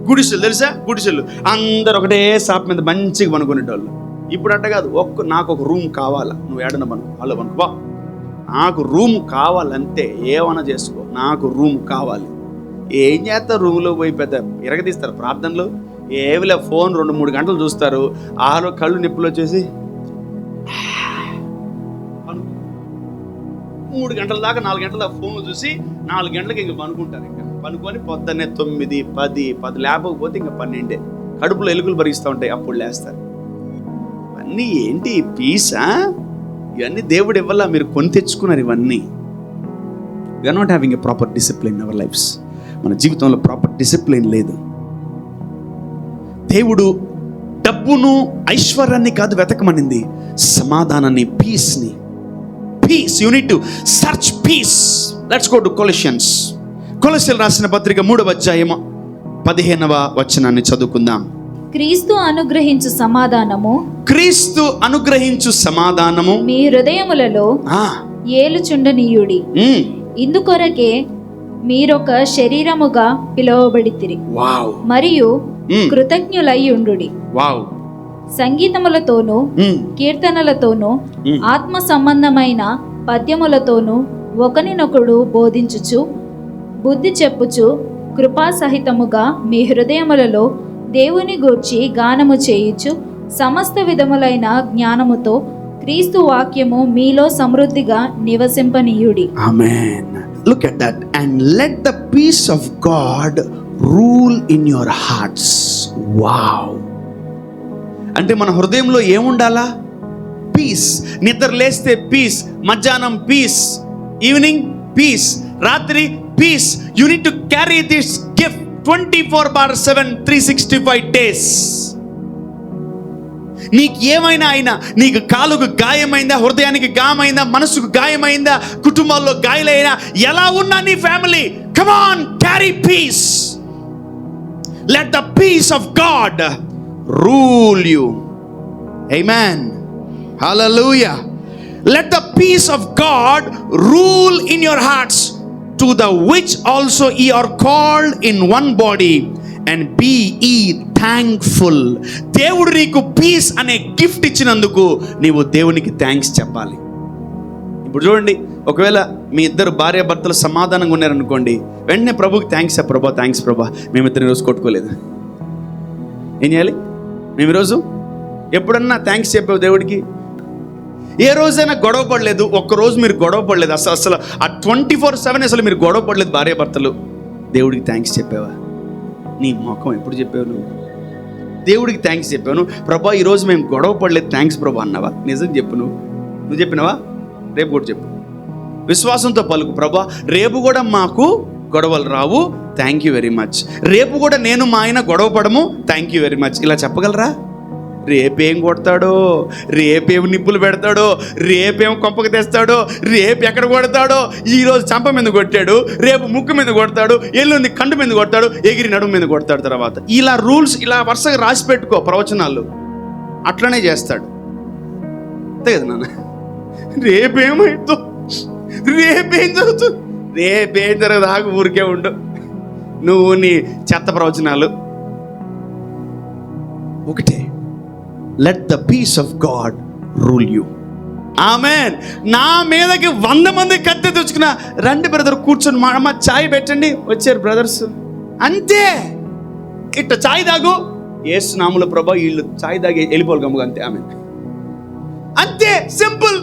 గుడిసెలు తెలుసా, గుడిసెలు అందరు ఒకటే షాప్ మీద మంచిగా పనుకునేటోళ్ళు. ఇప్పుడు అట్ట కాదు, నాకు ఒక రూమ్ కావాలా, నువ్వు ఏడన పనుకో, అలా పనుకో, నాకు రూమ్ కావాలంతే, ఏమన్నా చేసుకో, నాకు రూమ్ కావాలి. ఏం చేస్తారు రూమ్లో పోయి? పెద్ద ఇరగదీస్తారు ప్రార్థనలు. ఏవిలే ఫోన్ 2-3 గంటలు చూస్తారు, ఆలో కళ్ళు నిప్పులు వచ్చేసి 3 గంటల దాకా 4 గంటల దాకా ఫోన్ చూసి 4 గంటలకు ఇంక పనుకుంటారు. ఇంకా పనుకొని పొద్దున్నే 9, 10 లేకపోతే ఇంకా 12 కడుపులో ఎలుకలు భరిస్తూ ఉంటాయి, అప్పుడు లేస్తారు. ఇవన్నీ ఏంటి పీసా? ఇవన్నీ దేవుడు ఇవ్వాల, మీరు కొని తెచ్చుకున్నారు ఇవన్నీ. We are not having a proper discipline in our lives. మన జీవితంలో ప్రాపర్ డిసిప్లిన్ లేదు. దేవుడు డబ్బును ఐశ్వర్యాన్ని కాదు వెతకమనింది, సమాధానాన్ని, పీస్ని. Peace, you need to search peace. Let's go to Colossians. కొలెస్సీయులకు రాసిన పత్రిక 3వ అధ్యాయం 15వ వచనాన్ని చదువుకుందాం. క్రీస్తు అనుగ్రహించు సమాధానము, క్రీస్తు అనుగ్రహించు సమాధానము మీ హృదయములలో ఏలుచుండనీయుడి. ఇందుకొరకే మీరొక శరీరముగా పిలువబడితిరి, మరియు కృతజ్ఞులయ్యుండుడి. సంగీతములతోనూ కీర్తనలతోనూ ఆత్మ సంబంధమైన పద్యములతోనూ ఒకనినొకడు బోధించుచు బుద్ధి చెప్పుచు కృపాసహితముగా మీ హృదయములలో దేవుని గూర్చి గానము చేయుచు సమస్త విధములైన జ్ఞానముతో క్రీస్తు వాక్యము మీలో సమృద్ధిగా నివసింపనీయుడి. ఆమేన్. Look at that. And let the peace of God rule in your hearts. Wow. అంటే మన హృదయంలో ఏముండాలా? పీస్. నిద్ర లేస్తే పీస్, మధ్యాహ్నం పీస్, ఈవినింగ్ పీస్, రాత్రి piece. You need to carry this gift 24/7 365 days. నీకు ఏమైనా అయినా, నీకు కాలుకు గాయమైందా, హృదయానికి గాయమైందా, మనసుకు గాయమైందా, కుటుంబాల్లో గాయాలైనా, ఎలా ఉన్నా నీ family, come on, carry peace. Let the peace of God rule you. Amen. Hallelujah. Let the peace of God rule in your hearts, to the which also ye are called in one body, and be ye thankful. దేవుడు నీకు piece అనే gift ఇచ్చినందుకు నీవు దేవునికి thanks చెప్పాలి. ఇప్పుడు చూడండి, ఒకవేళ మీ ఇద్దరు భార్య భర్తలు సమాధానంగా ఉన్నారనుకోండి, వెంటనే ప్రభుకి థ్యాంక్స్ ప్రభా, థ్యాంక్స్ ప్రభా, మేమిద్దరు ఈరోజు కొట్టుకోలేదు. ఏం చేయాలి? మేము ఈరోజు ఎప్పుడన్నా థ్యాంక్స్ చెప్పావు దేవుడికి? ఏ రోజైనా గొడవ పడలేదు? ఒక్కరోజు మీరు గొడవ పడలేదు? అసలు ఆ 24/7 అసలు మీరు గొడవ పడలేదు భార్య భర్తలు? దేవుడికి థ్యాంక్స్ చెప్పావా? నీ ముఖం ఎప్పుడు చెప్పావు నువ్వు? దేవుడికి థ్యాంక్స్ చెప్పాను ప్రభా, ఈరోజు మేము గొడవ పడలేదు, థ్యాంక్స్ ప్రభా అన్నావా? నిజం చెప్పు. నువ్వు చెప్పినావా? రేపు కూడా చెప్పు, విశ్వాసంతో పలుకు, ప్రభా రేపు కూడా మాకు గొడవలు రావు, థ్యాంక్ యూ వెరీ మచ్. రేపు కూడా నేను మా ఆయన గొడవ పడము, థ్యాంక్ యూ వెరీ మచ్. ఇలా చెప్పగలరా? రేపేం కొడతాడో, రేపేం నిప్పులు పెడతాడో, రేపేం కొంపకి తెస్తాడో, రేపు ఎక్కడ కొడతాడో, ఈరోజు చంప మీద కొట్టాడు, రేపు ముక్కు మీద కొడతాడు, ఎల్లుండి కండు మీద కొడతాడు, ఎగిరి నడుము మీద కొడతాడు. తర్వాత ఇలా రూల్స్ ఇలా వరుసగా రాసి పెట్టుకో, ప్రవచనాలు అట్లనే చేస్తాడు. అంతే కదా నాన్న? రేపేమైందో, రేపేం జరుగుతుంది, రేపేం జరగదు, ఆగు, ఊరికే ఉండు నువ్వు నీ చెత్త ప్రవచనాలు. ఒకటే, let the peace of God rule you. Amen. నా మీదకి 100 మంది కత్తి తెచ్చుకున్న, రండి బ్రదర్ కూర్చొని మా అమ్మ చాయ్ పెట్టండి, వచ్చారు బ్రదర్స్, అంతే. ఇట్ట చాయ్ తాగు, యేసు నామములో ప్రభా, వీళ్ళు చాయ్ తాగి వెళ్ళిపోవాలి గమ్ముగా, అంతే. ఆమేన్. అంతే, simple.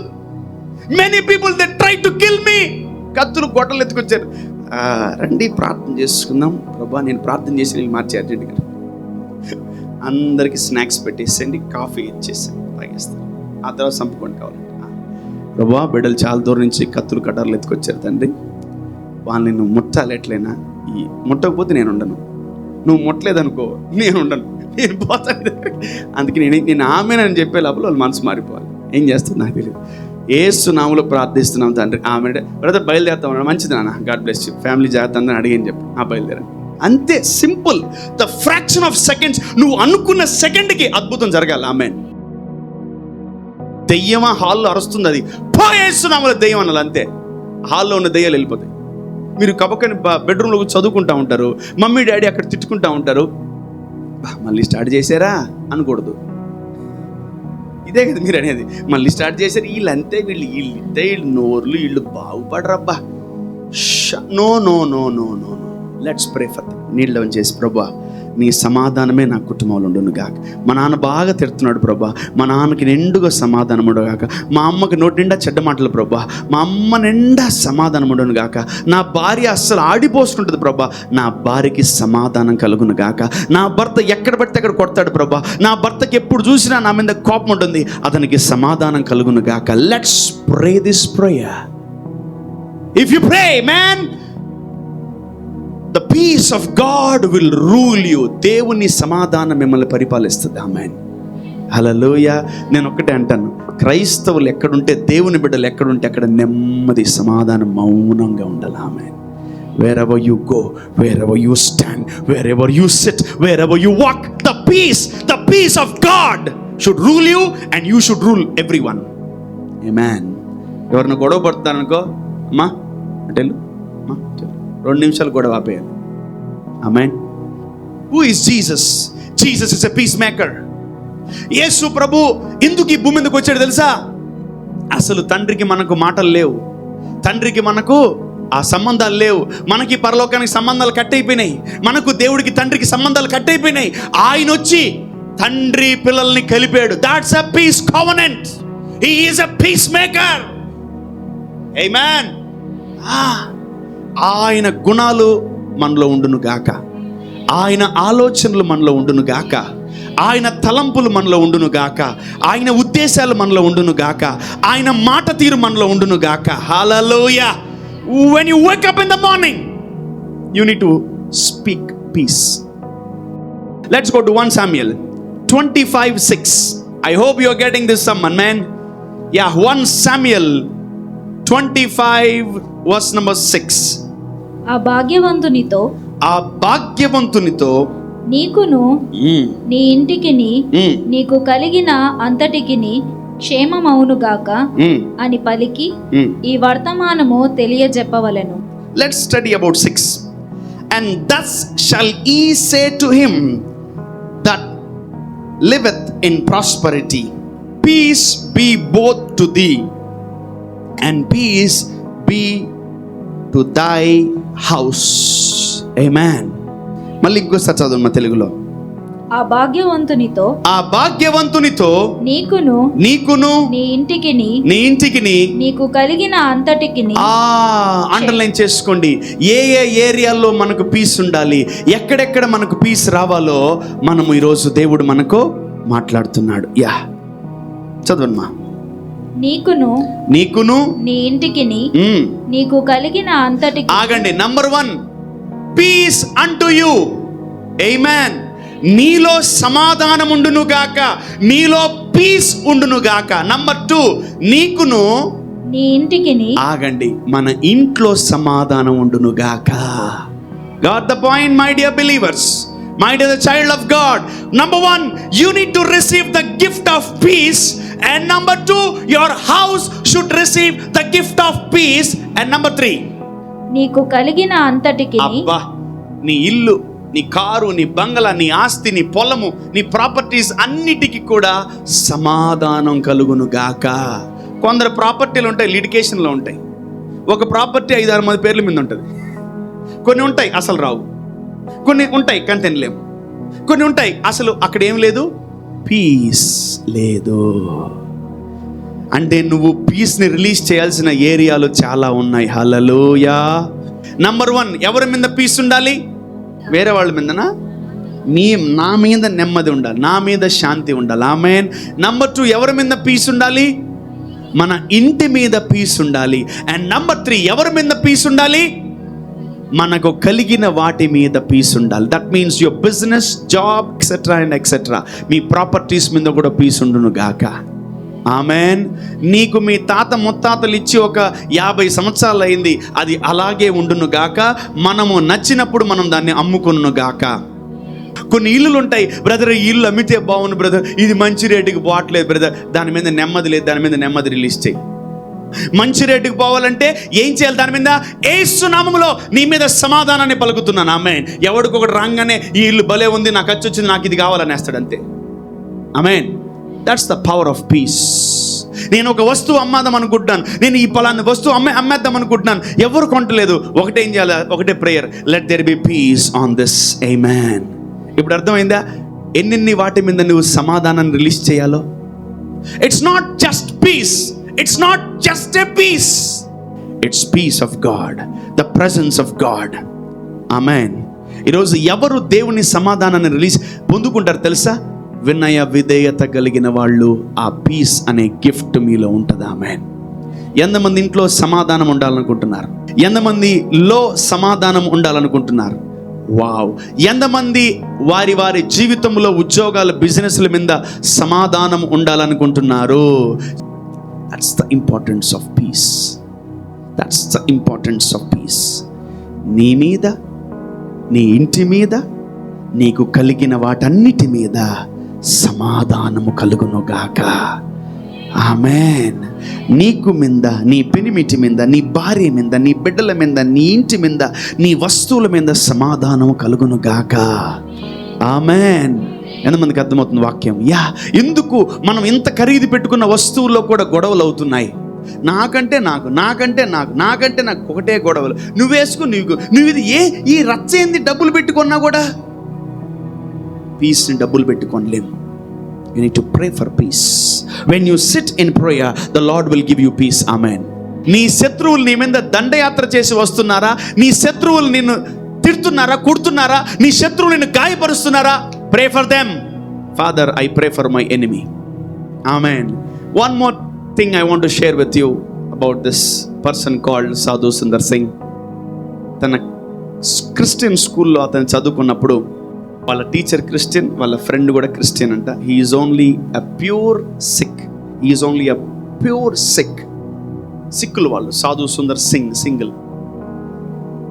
Many people they try to kill me. కత్తులు గొడ్డలు ఎత్తుకొచ్చారు, రండి ప్రార్థన చేసుకుందాం ప్రభా, నేను ప్రార్థన చేసి నేను మార్చి అర్జెంట్గా అందరికీ స్నాక్స్ పెట్టేసేయండి, కాఫీ ఇచ్చేసాను, తాగేస్తారు, ఆ తర్వాత చంపుకోండి కావాలంటే. ప్రభా బిడ్డలు చాలా దూరం నుంచి కత్తులు కటార్లు ఎత్తుకొచ్చారు తండ్రి, వాళ్ళని నువ్వు ముట్టాలి ఎట్లయినా, ఈ ముట్టకపోతే నేను ఉండను, నువ్వు ముట్టలేదనుకో నేను ఉండను, నేను పోతాను. అందుకే నేను ఆమెనని చెప్పే లోపల వాళ్ళు మనసు మారిపోవాలి. ఏం చేస్తుంది నాకు తెలియదు. యేసు నామములో ప్రార్థిస్తున్నాం తండ్రి, ఆమె బ్రదర్ బయలుదేరుతాం, మంచిది నాన్న, గాడ్ బ్లెస్ యూ, ఫ్యామిలీ జాగ్రత్త అందరని అడిగని చెప్పి బయలుదేరండి. అంతే, simple. The fraction of seconds, నువ్వు అనుకున్న సెకండ్కి అద్భుతం జరగాలి. ఆమేన్. దెయ్యమా హాల్లో అరుస్తుంది, అది పోయేస్తున్నాము దెయ్యం అనాలి, అంతే. హాల్లో ఉన్న దెయ్యాలు వెళ్ళిపోతాయి. మీరు కబక్కని బెడ్రూమ్లో చదువుకుంటా ఉంటారు, మమ్మీ డాడీ అక్కడ తిట్టుకుంటా ఉంటారు, మళ్ళీ స్టార్ట్ చేశారా అనకూడదు. ఇదే కదా మీరు అనేది, మళ్ళీ స్టార్ట్ చేశారు, వీళ్ళు అంతే, వీళ్ళు నోర్లు, వీళ్ళు బాగుపడరబ్బా. No no no no no no let's pray for them. నీళ్ళు చేసి, ప్రభువా నీ సమాధానమే నా కుటుంబంలో ఉండును గాక. మా నాన్న బాగా తిడుతున్నాడు ప్రభా, మా నాన్నకి నిండుగా సమాధానం ఉండు గాక. మా అమ్మకి నోటి నిండా చెడ్డ మాటలు ప్రభా, మా అమ్మ నిండా సమాధానం ఉండును గాక. నా భార్య అస్సలు ఆడిపోస్తుంటుంది ప్రభా, నా భార్యకి సమాధానం కలుగును గాక. నా భర్త ఎక్కడ పడితే అక్కడ కొడతాడు ప్రభా, నా భర్తకి ఎప్పుడు చూసినా నా మీద కోపం ఉంటుంది, అతనికి సమాధానం కలుగును గాక. Let's pray this prayer. If you pray man, the peace of God will rule you. దేవుని సమాధానం మిమ్మల్ని పరిపాలిస్తుంది. ఆమేన్, హల్లెలూయా. నేను ఒక్కటే అంటాను, క్రైస్తవులు ఎక్కడుంటే, దేవుని బిడ్డలు ఎక్కడుంటే అక్కడ నెమ్మది, సమాధానం, మౌనంగా ఉండాలి. ఆమేన్. Wherever you go, wherever you stand, wherever you sit, wherever you walk, the peace of God should rule you and you should rule everyone. Amen. ఎవరిని గొడవ పడుతున్నారనుకో, అమ్మా అంటే 2 నిమిషాలు గొడవ ఆపేయాలి. ఆమేన్. Who is Jesus? Jesus is a peacemaker. యేసు ప్రభు ఎందుకు ఈ భూమి మీదకి వచ్చాడు తెలుసా? అసలు తండ్రికి మనకు మాటలు లేవు, తండ్రికి మనకు ఆ సంబంధాలు లేవు. మనకి పరలోకానికి సంబంధాలు కట్ అయిపోయినాయి, మనకు దేవుడికి తండ్రికి సంబంధాలు కట్ అయిపోయినాయి. ఆయన వచ్చి తండ్రి పిల్లల్ని కలిపాడు. That's a peace covenant. He is a peacemaker. Amen. ఆయన గుణాలు మనలో ఉండును గాక, ఆయన ఆలోచనలు మనలో ఉండును గాక, ఆయన తలంపులు మనలో ఉండును గాక, ఆయన ఉద్దేశాలు మనలో ఉండును గాక, ఆయన మాట తీరు మనలో ఉండును గాక. హల్లెలూయా. When you wake up in the morning, you need to speak peace. Let's go to 1 Samuel 25:6. I hope you are getting this sermon, man. Yeah, 1 Samuel 25 verse number 6. ఆ భాగ్యవంతునితో నీకును నీ ఇంటికిని నీకు కలిగిన అంతటికిని క్షేమమౌనుగాక అని పలికి ఈ వర్తమానము తెలియజెప్పవలెను. Let's study about 6. And thus shall ye say to him that liveth in prosperity, peace be both to thee, and peace be to thy house. Amen. మళ్ళీ ఇంకోసారి చదవమ్మా తెలుగులో. ఆ భాగ్యవంతునితో నీకును నీ ఇంటికిని నీకు కలిగిన అంతటికిని. అండర్లైన్ చేసుకోండి. ఏ ఏరియాలో మనకు పీస్ ఉండాలి, ఎక్కడెక్కడ మనకు పీస్ రావాలో మనము ఈరోజు దేవుడు మనకు మాట్లాడుతున్నాడు. యా, చదవమ్మా. నీకును నీ ఇంటికిని నీకు కలిగిన అంతటికి. ఆగండి. Number 1, peace unto you. Amen. నీలో సమాధానం ఉండును గాక, నీలో పీస్ ఉండును గాక. నంబర్ 2, నీకును నీ ఇంటికిని. ఆగండి, మన ఇంట్లో సమాధానం ఉండును గాక. Got the point, my dear believers, my dear child of God. Number 1, you need to receive the gift of peace, and number 2, your house should receive the gift of peace, and number 3, నీకు కలిగిన అంతటికి. అబ్బా, నీ ఇల్లు, నీ car, నీ బంగళా, నీ ఆస్తి, నీ పొలము, నీ ప్రాపర్టీస్ అన్నిటికీ కూడా సమాధానం కలుగును గాక. కొందరు ప్రాపర్టీలు ఉంటాయి, లిటిగేషన్లో ఉంటాయి. ఒక ప్రాపర్టీ 5-6 మంది పేర్ల మీద ఉంటుంది. కొన్ని ఉంటాయి అసలు రావు, కొన్ని ఉంటాయి కానీ తినలేము, కొన్ని ఉంటాయి అసలు అక్కడ ఏం లేదు, పీస్ లేదు. అంటే నువ్వు పీస్ని రిలీజ్ చేయాల్సిన ఏరియాలు చాలా ఉన్నాయి. హల్లెలూయా. నంబర్ 1, ఎవరి మీద పీస్ ఉండాలి? వేరే వాళ్ళ మీదనా? నా మీద నెమ్మది ఉండాలి, నా మీద శాంతి ఉండాలి. ఆమేన్. నంబర్ 2, ఎవరి మీద పీస్ ఉండాలి? మన ఇంటి మీద పీస్ ఉండాలి. అండ్ నంబర్ 3, ఎవరి మీద పీస్ ఉండాలి? మనకు కలిగిన వాటి మీద పీస్ ఉండాలి. That means your business, job, etcetera and etcetera. Me properties మీద కూడా పీస్ ఉండును గాక. ఆమెన్. నీకు మీ తాత ముత్తాతలు ఇచ్చి ఒక 50 సంవత్సరాలు అయింది, అది అలాగే ఉండును గాక. మనము నచ్చినప్పుడు మనం దాన్ని అమ్ముకును గాక. కొన్ని ఇల్లులు ఉంటాయి, బ్రదర్ ఈ ఇల్లు అమ్మితే బాగుంది బ్రదర్, ఇది మంచి రేటుకి పోవట్లేదు బ్రదర్, దాని మీద నెమ్మది లేదు, దాని మీద నెమ్మది రిలీజ్ చేయి. మంచి రేటుకి పోవాలంటే ఏం చేయాలి? దాని మీద యేసు నామములో నీ మీద సమాధానాన్ని పలుకుతున్నాను. ఆమేన్. ఎవడికొకటి రాగానే ఈ ఇల్లు భలే ఉంది, నాకు ఖర్చు వచ్చింది, నాకు ఇది కావాలనేస్తాడు అంతే. Amen. That's the power of peace. నేను ఒక వస్తువు అమ్మేద్దాం అనుకుంటున్నాను, నేను ఈ పలానా వస్తువు అమ్మేద్దాం అనుకుంటున్నాను, ఎవరు కొంటలేదు. ఒకటేం చేయాలి? ఒకటే prayer, let there be peace on this. Amen. ఇప్పుడు అర్థమైందా ఎన్నెన్ని వాటి మీద నువ్వు సమాధానాన్ని రిలీజ్ చేయాలో? It's not just peace, it's not just a peace, it's peace of God, the presence of God. Amen. ఈరోజు ఎవరు దేవుని సమాధానాన్ని రిలీజ్ పొందుకుంటారు తెలుసా? వినయ విధేయత కలిగిన వాళ్ళు. ఆ పీస్ అనే గిఫ్ట్ మీలో ఉంటుంది. ఆమేన్. ఎంతమంది ఇంట్లో సమాధానం ఉండాలనుకుంటున్నారు? ఎంతమందిలో సమాధానం ఉండాలనుకుంటున్నారు? వావ్. ఎంతమంది వారి వారి జీవితంలో ఉద్యోగాల బిజినెస్ల మీద సమాధానం ఉండాలనుకుంటున్నారు? That's the importance of peace. That's the importance of peace. నీ మీద, నీ ఇంటి మీద, నీకు కలిగిన వాటన్నిటి మీద సమాధానము కలుగునుగాక. ఆమేన్. నీకు మీద, నీ పెనిమిటి మీద, నీ భార్య మీద, నీ బిడ్డల మీద, నీ ఇంటి మీద, నీ వస్తువుల మీద సమాధానము కలుగునుగాక. ఆమేన్. ఎంతమందికి అర్థమవుతుంది వాక్యం? ఎందుకు మనం ఇంత ఖరీదు పెట్టుకున్న వస్తువుల్లో కూడా గొడవలు అవుతున్నాయి? నాకంటే నాకు ఒకటే గొడవలు. నువ్వు వేసుకో, నువ్వు ఇది ఈ రచ్చ ఏంది? డబ్బులు పెట్టుకున్నా కూడా పీస్ని డబ్బులు పెట్టుకోలేము. You need to pray for peace. When you sit in prayer, the Lord will give you peace. Amen. నీ శత్రువులు నీ మీద దండయాత్ర చేసి వస్తున్నారా? నీ శత్రువులు నిన్ను తిడుతున్నారా, కుడుతున్నారా? నీ శత్రువులు నిన్ను గాయపరుస్తున్నారా? Pray for them. Father, I pray for my enemy. Amen. One more thing I want to share with you about this person called Sadhu Sundar Singh. తన క్రిస్టియన్ స్కూల్లో అతను చదువుకున్నప్పుడు వాళ్ళ టీచర్ క్రిస్టియన్, వాళ్ళ ఫ్రెండ్ కూడా క్రిస్టియన్ అంట. He is only a pure Sikh. He is only a pure Sikh. సిక్కులు వాళ్ళు. సాధు సుందర్ సింగ్ సింగిల్.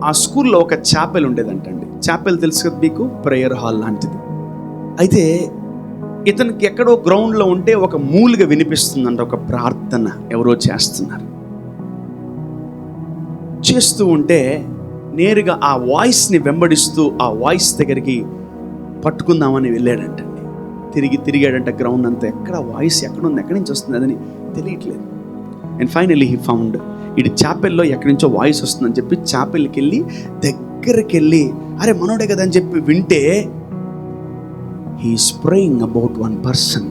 ఆ స్కూల్లో ఒక చాపెల్ ఉండేదంటండి. చాపెల్ తెలుసు కదా మీకు, ప్రేయర్ హాల్ లాంటిది. అయితే ఇతనికి ఎక్కడో గ్రౌండ్లో ఉంటే ఒక మూలుగా వినిపిస్తుందంట. ఒక ప్రార్థన ఎవరో చేస్తూ ఉంటే నేరుగా ఆ వాయిస్ని వెంబడిస్తూ ఆ వాయిస్ దగ్గరికి పట్టుకుందామని వెళ్ళాడంటండి. తిరిగాడంట గ్రౌండ్ అంతా. ఎక్కడ వాయిస్ ఎక్కడుంది, ఎక్కడి నుంచి వస్తుంది అదని తెలియట్లేదు. అండ్ ఫైనలీ హీ ఫౌండ్ ఇటు చాపెల్లో ఎక్కడి నుంచో వాయిస్ వస్తుందని చెప్పి చాపెల్కి వెళ్ళి దగ్గరికి వెళ్ళి అరే మనోడే కదా అని చెప్పి వింటే he is praying about one person.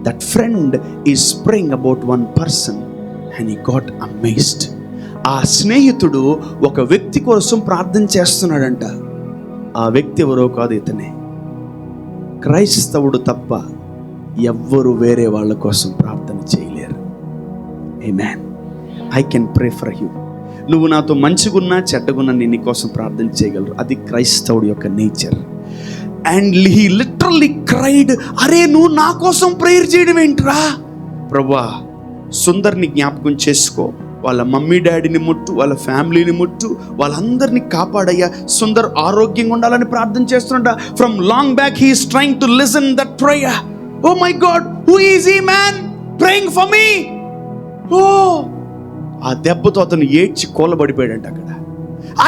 That friend is praying about one person and he got amazed. ఆ స్నేహితుడు ఒక వ్యక్తి కోసం ప్రార్థన చేస్తున్నాడంట. ఆ వ్యక్తి ఎవరో కాదు, ఇతనే. క్రైస్తవుడు తప్ప ఎవ్వరు వేరే వాళ్ళ కోసం ప్రార్థన చేయలేరు. Amen. I can pray for you. నువ్వు నాతో మంచిగున్నా చెడ్డగున్నా నేను నీ కోసం ప్రార్థన చేయగలరు. అది క్రైస్తవుడి యొక్క nature. And he literally cried, అరే నువ్వు నా కోసం ప్రేయర్ చేయడం ఏంట్రా? ప్రభువా, సుందర్ని జ్ఞాపకం చేసుకో, వాళ్ళ మమ్మీ డాడీని ముట్టు, వాళ్ళ ఫ్యామిలీని ముట్టు, వాళ్ళందరినీ కాపాడయ్యా. సుందర్ ఆరోగ్యంగా ఉండాలని ప్రార్థన చేస్తుంట. From long back he is trying to listen that prayer. Oh my God, who is he man praying for me? Oh, ఆ దెబ్బతో అతను ఏడ్చి కోలబడిపోయాడంట అక్కడ.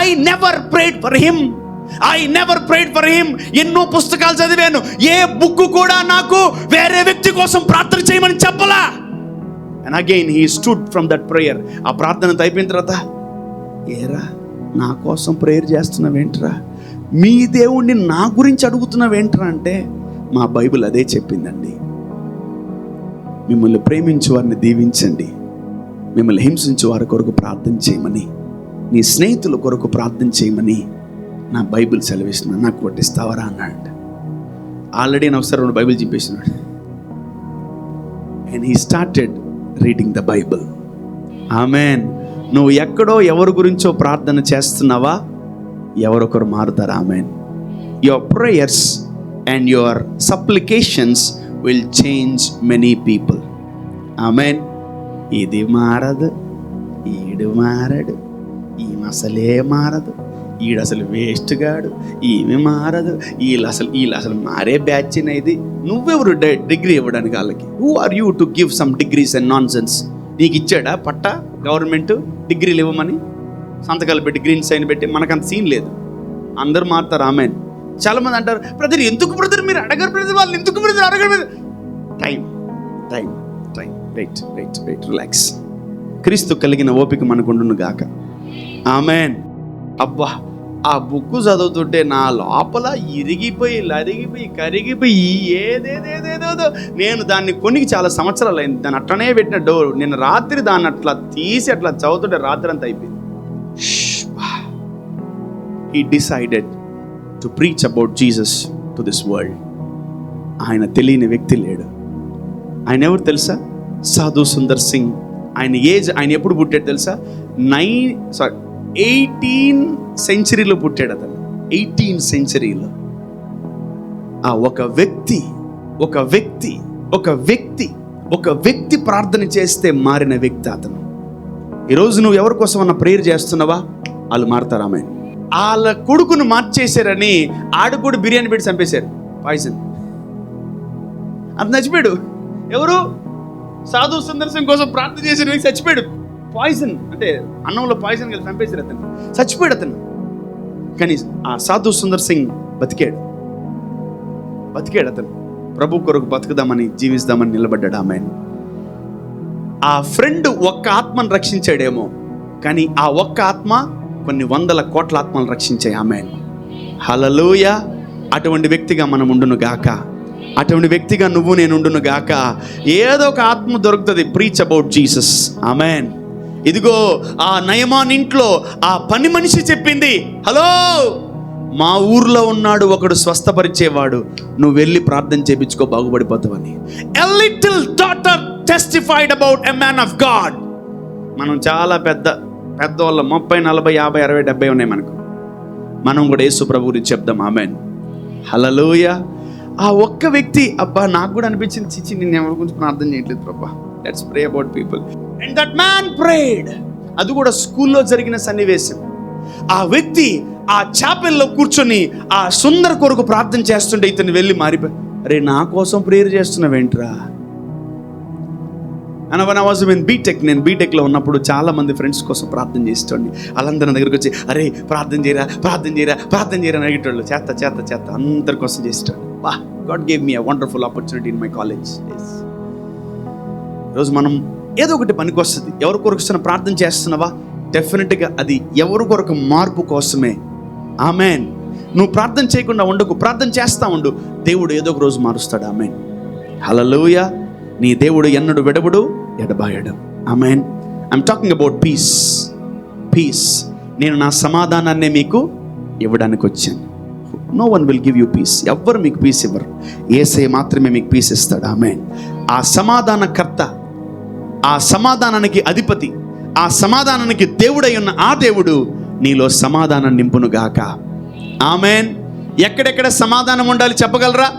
I never prayed for him. ఎన్నో పుస్తకాలు చదివాను, ఏ బుక్ కూడా నాకు వేరే వ్యక్తి కోసం ప్రార్థన చేయమని చెప్పలా. And again he stood from that prayer. ఆ ప్రార్థన అయిపోయిన తర్వాత, ఏరా నా కోసం ప్రేయర్ చేస్తున్నావేంట్రా? మీ దేవుణ్ణి నా గురించి అడుగుతున్నావేంట్రా అంటే, మా బైబిల్ అదే చెప్పిందండి. మిమ్మల్ని ప్రేమించు వారిని దీవించండి, మిమ్మల్ని హింసించు వారి కొరకు ప్రార్థన చేయమని, నీ స్నేహితుల కొరకు ప్రార్థన చేయమని నా బైబిల్ సెలవిస్తున్నా. నాకు కొట్టిస్తావరా అన్నాడు. ఆల్రెడీ నేను ఒకసారి 2 బైబిల్ చెప్పేసినాడు. And he started reading the Bible. Amen. నువ్వు ఎక్కడో ఎవరి గురించో ప్రార్థన చేస్తున్నావా? ఎవరొకరు మారుతారు. ఆమేన్. Your prayers and your supplications will change many people. ఆమేన్. ఇది మారదు, ఈడు మారడు, ఈమె అసలే మారదు, ఈడు అసలు వేస్ట్ గాడు, ఈమె మారదు, వీళ్ళు అసలు మారే బ్యాచ్ ఇది. నువ్వెవరు డిగ్రీ ఇవ్వడానికి వాళ్ళకి? Who are you to give some degrees and nonsense? నీకు ఇచ్చాడా పట్టా గవర్నమెంట్ డిగ్రీలు ఇవ్వమని? సంతకాలు పెట్టి గ్రీన్ సైన్ పెట్టి. మనకంత సీన్ లేదు, అందరూ మారుతారు. ఆమేన్. చాలా మంది అంటారు, బ్రదర్ ఎందుకు బ్రదర్ మీరు అడగరు బ్రదర్, వాళ్ళు ఎందుకు బ్రదర్ అడగరు? Time wait relax. క్రీస్తు కలిగిన ఓపిక మనకుండును గాక. ఆమేన్. అబ్బా, ఆ బుక్ చదువుతుంటే నా లోపల ఇరిగిపోయి కరిగిపోయి ఏదేదేదేదో. నేను దాన్ని కొనికి చాలా సంవత్సరాలు అయింది, దాన్ని అట్లనే పెట్టిన డోర్. నేను రాత్రి దాన్ని అట్లా తీసి అట్లా చదువుతుంటే రాత్రి అంతా అయిపోయింది. He decided to preach about Jesus to this world. ఆయన తెలియని వ్యక్తి లేడు. ఆయన ఎవరు తెలుసా? సాధు సుందర్ సింగ్. ఆయన ఎప్పుడు పుట్టాడు తెలుసా? 18th సెంచరీలో పుట్టాడు అతను. 18th సెంచరీలో. ఆ ఒక వ్యక్తి ప్రార్థన చేస్తే మారిన వ్యక్తి అతను. ఈరోజు నువ్వు ఎవరి కోసం అన్న ప్రేయర్ చేస్తున్నావా? వాళ్ళు మారుతారు. ఆమె వాళ్ళ కొడుకును మార్చేశారని ఆడు కూడా బిర్యానీ పెట్టి చంపేశారు, పాయిజన్. అతను చచ్చిపోయాడు. ఎవరు? సాధు సుందర్ సింగ్ కోసం ప్రార్థన చేసిన వ్యక్తి చచ్చిపోయాడు. పాయిజన్ అంటే అన్నంలో పాయిజన్ కలిసి చంపేశారు అతను. చచ్చిపోయాడు అతను. కానీ ఆ సాధు సుందర్ సింగ్ బతికాడు అతను. ప్రభు కొరకు బతుకుదామని, జీవిస్తామని నిలబడ్డాడు. ఆమె ఆ ఫ్రెండ్ ఒక్క ఆత్మను రక్షించాడేమో, కానీ ఆ ఒక్క ఆత్మ కొన్ని 100 కోట్ల ఆత్మలను రక్షించాయి. ఆమె హల్లెలూయా. అటువంటి వ్యక్తిగా మనం ఉండును గాక. అటువంటి వ్యక్తిగా నువ్వు నేను ఉండును గాక. ఏదో ఒక ఆత్మ దొరుకుతుంది. Preach about Jesus. ఆమెన్. ఇదిగో ఆ నయమాన్ ఇంట్లో ఆ పని మనిషి చెప్పింది, హలో మా ఊర్లో ఉన్నాడు ఒకడు స్వస్థపరిచేవాడు, నువ్వు వెళ్ళి ప్రార్థన చేయించుకో, బాగుపడిపోతావని. A little daughter testified about a man of God. మనం చాలా పెద్దవాళ్ళం, 30, 40, 50, 60, 70 ఉన్నాయి మనకు. మనం కూడా యేసు ప్రభు గురించి చెప్దాం. ఆమెన్. హల్లెలూయా. ఆ ఒక్క వ్యక్తి, అబ్బా నాకు కూడా అనిపించింది, చిచ్చి నేను ఎవరి గురించి ప్రార్థన చేయట్లేదు ప్రభా, let's pray about people. And that man prayed. అది కూడా స్కూల్లో జరిగిన సన్నివేశం. ఆ వ్యక్తి ఆ చాపెల్లో కూర్చొని ఆ సుందర్ కొరకు ప్రార్థన చేస్తుంటే ఇతను వెళ్ళి మారిపోయి, అరే నా కోసం ప్రేయర్ చేస్తున్నావేంట్రా? And when I was in B.Tech, నేను బీటెక్లో ఉన్నప్పుడు చాలా మంది ఫ్రెండ్స్ కోసం ప్రార్థన చేసేటోండి. వాళ్ళందరూ నా దగ్గరికి వచ్చి, అరే ప్రార్థన చేయరా అని అడిగేటోళ్ళు. చేత అందరి కోసం చేసేటోళ్ళు. వా, God gave me a wonderful opportunity in my college days. ఈరోజు మనం ఏదో ఒకటి పనికి వస్తుంది. ఎవరి కొరకు ప్రార్థన చేస్తున్నావా? డెఫినెట్గా అది ఎవరి కొరకు మార్పు కోసమే. ఆమెన్. నువ్వు ప్రార్థన చేయకుండా ఉండకు, ప్రార్థన చేస్తా ఉండు. దేవుడు ఏదో ఒక రోజు మారుస్తాడు. ఆమెన్. హల్లెలూయా. నీ దేవుడు ఎన్నడు విడవడు, ఎడబాయడు. Amen. I'm talking about peace. నేను నా సమాధానాన్నే మీకు ఇవ్వడానికి వచ్చాను. No one will give you peace. ఎవ్వరు మీకు పీస్ ఇవ్వరు. యేసయ్య మాత్రమే మీకు పీస్ ఇస్తాడు. ఆమెన్. ఆ సమాధానకర్త, ఆ సమాధానానికి అధిపతి, ఆ సమాధానానికి దేవుడై ఉన్న ఆ దేవుడు నీలో సమాధానం నింపును గాక. ఆమెన్. ఎక్కడెక్కడ సమాధానం ఉండాలి చెప్పగలరా?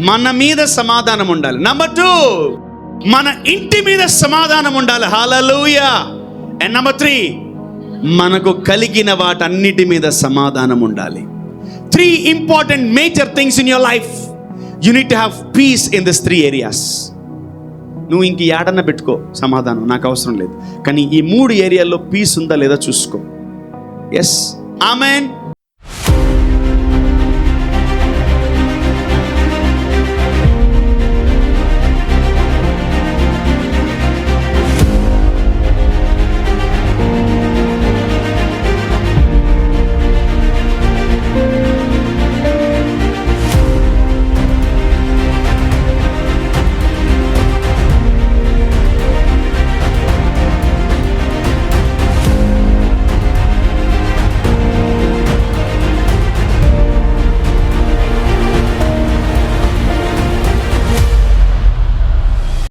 మన మీద సమాధానం ఉండాలి. నంబర్ 2, మన ఇంటి మీద సమాధానం ఉండాలి. హల్లెలూయా. అండ్ నంబర్ 3, మనకు కలిగిన వాటన్నిటి మీద సమాధానం ఉండాలి. 3 important major things in your life. You need to have piece in this 3 areas. నువ్వు ఇంక ఏడన్నా పెట్టుకో సమాధానం, నాకు అవసరం లేదు. కానీ ఈ 3 ఏరియాల్లో పీస్ ఉందా లేదా చూసుకో. ఎస్. ఆమెన్.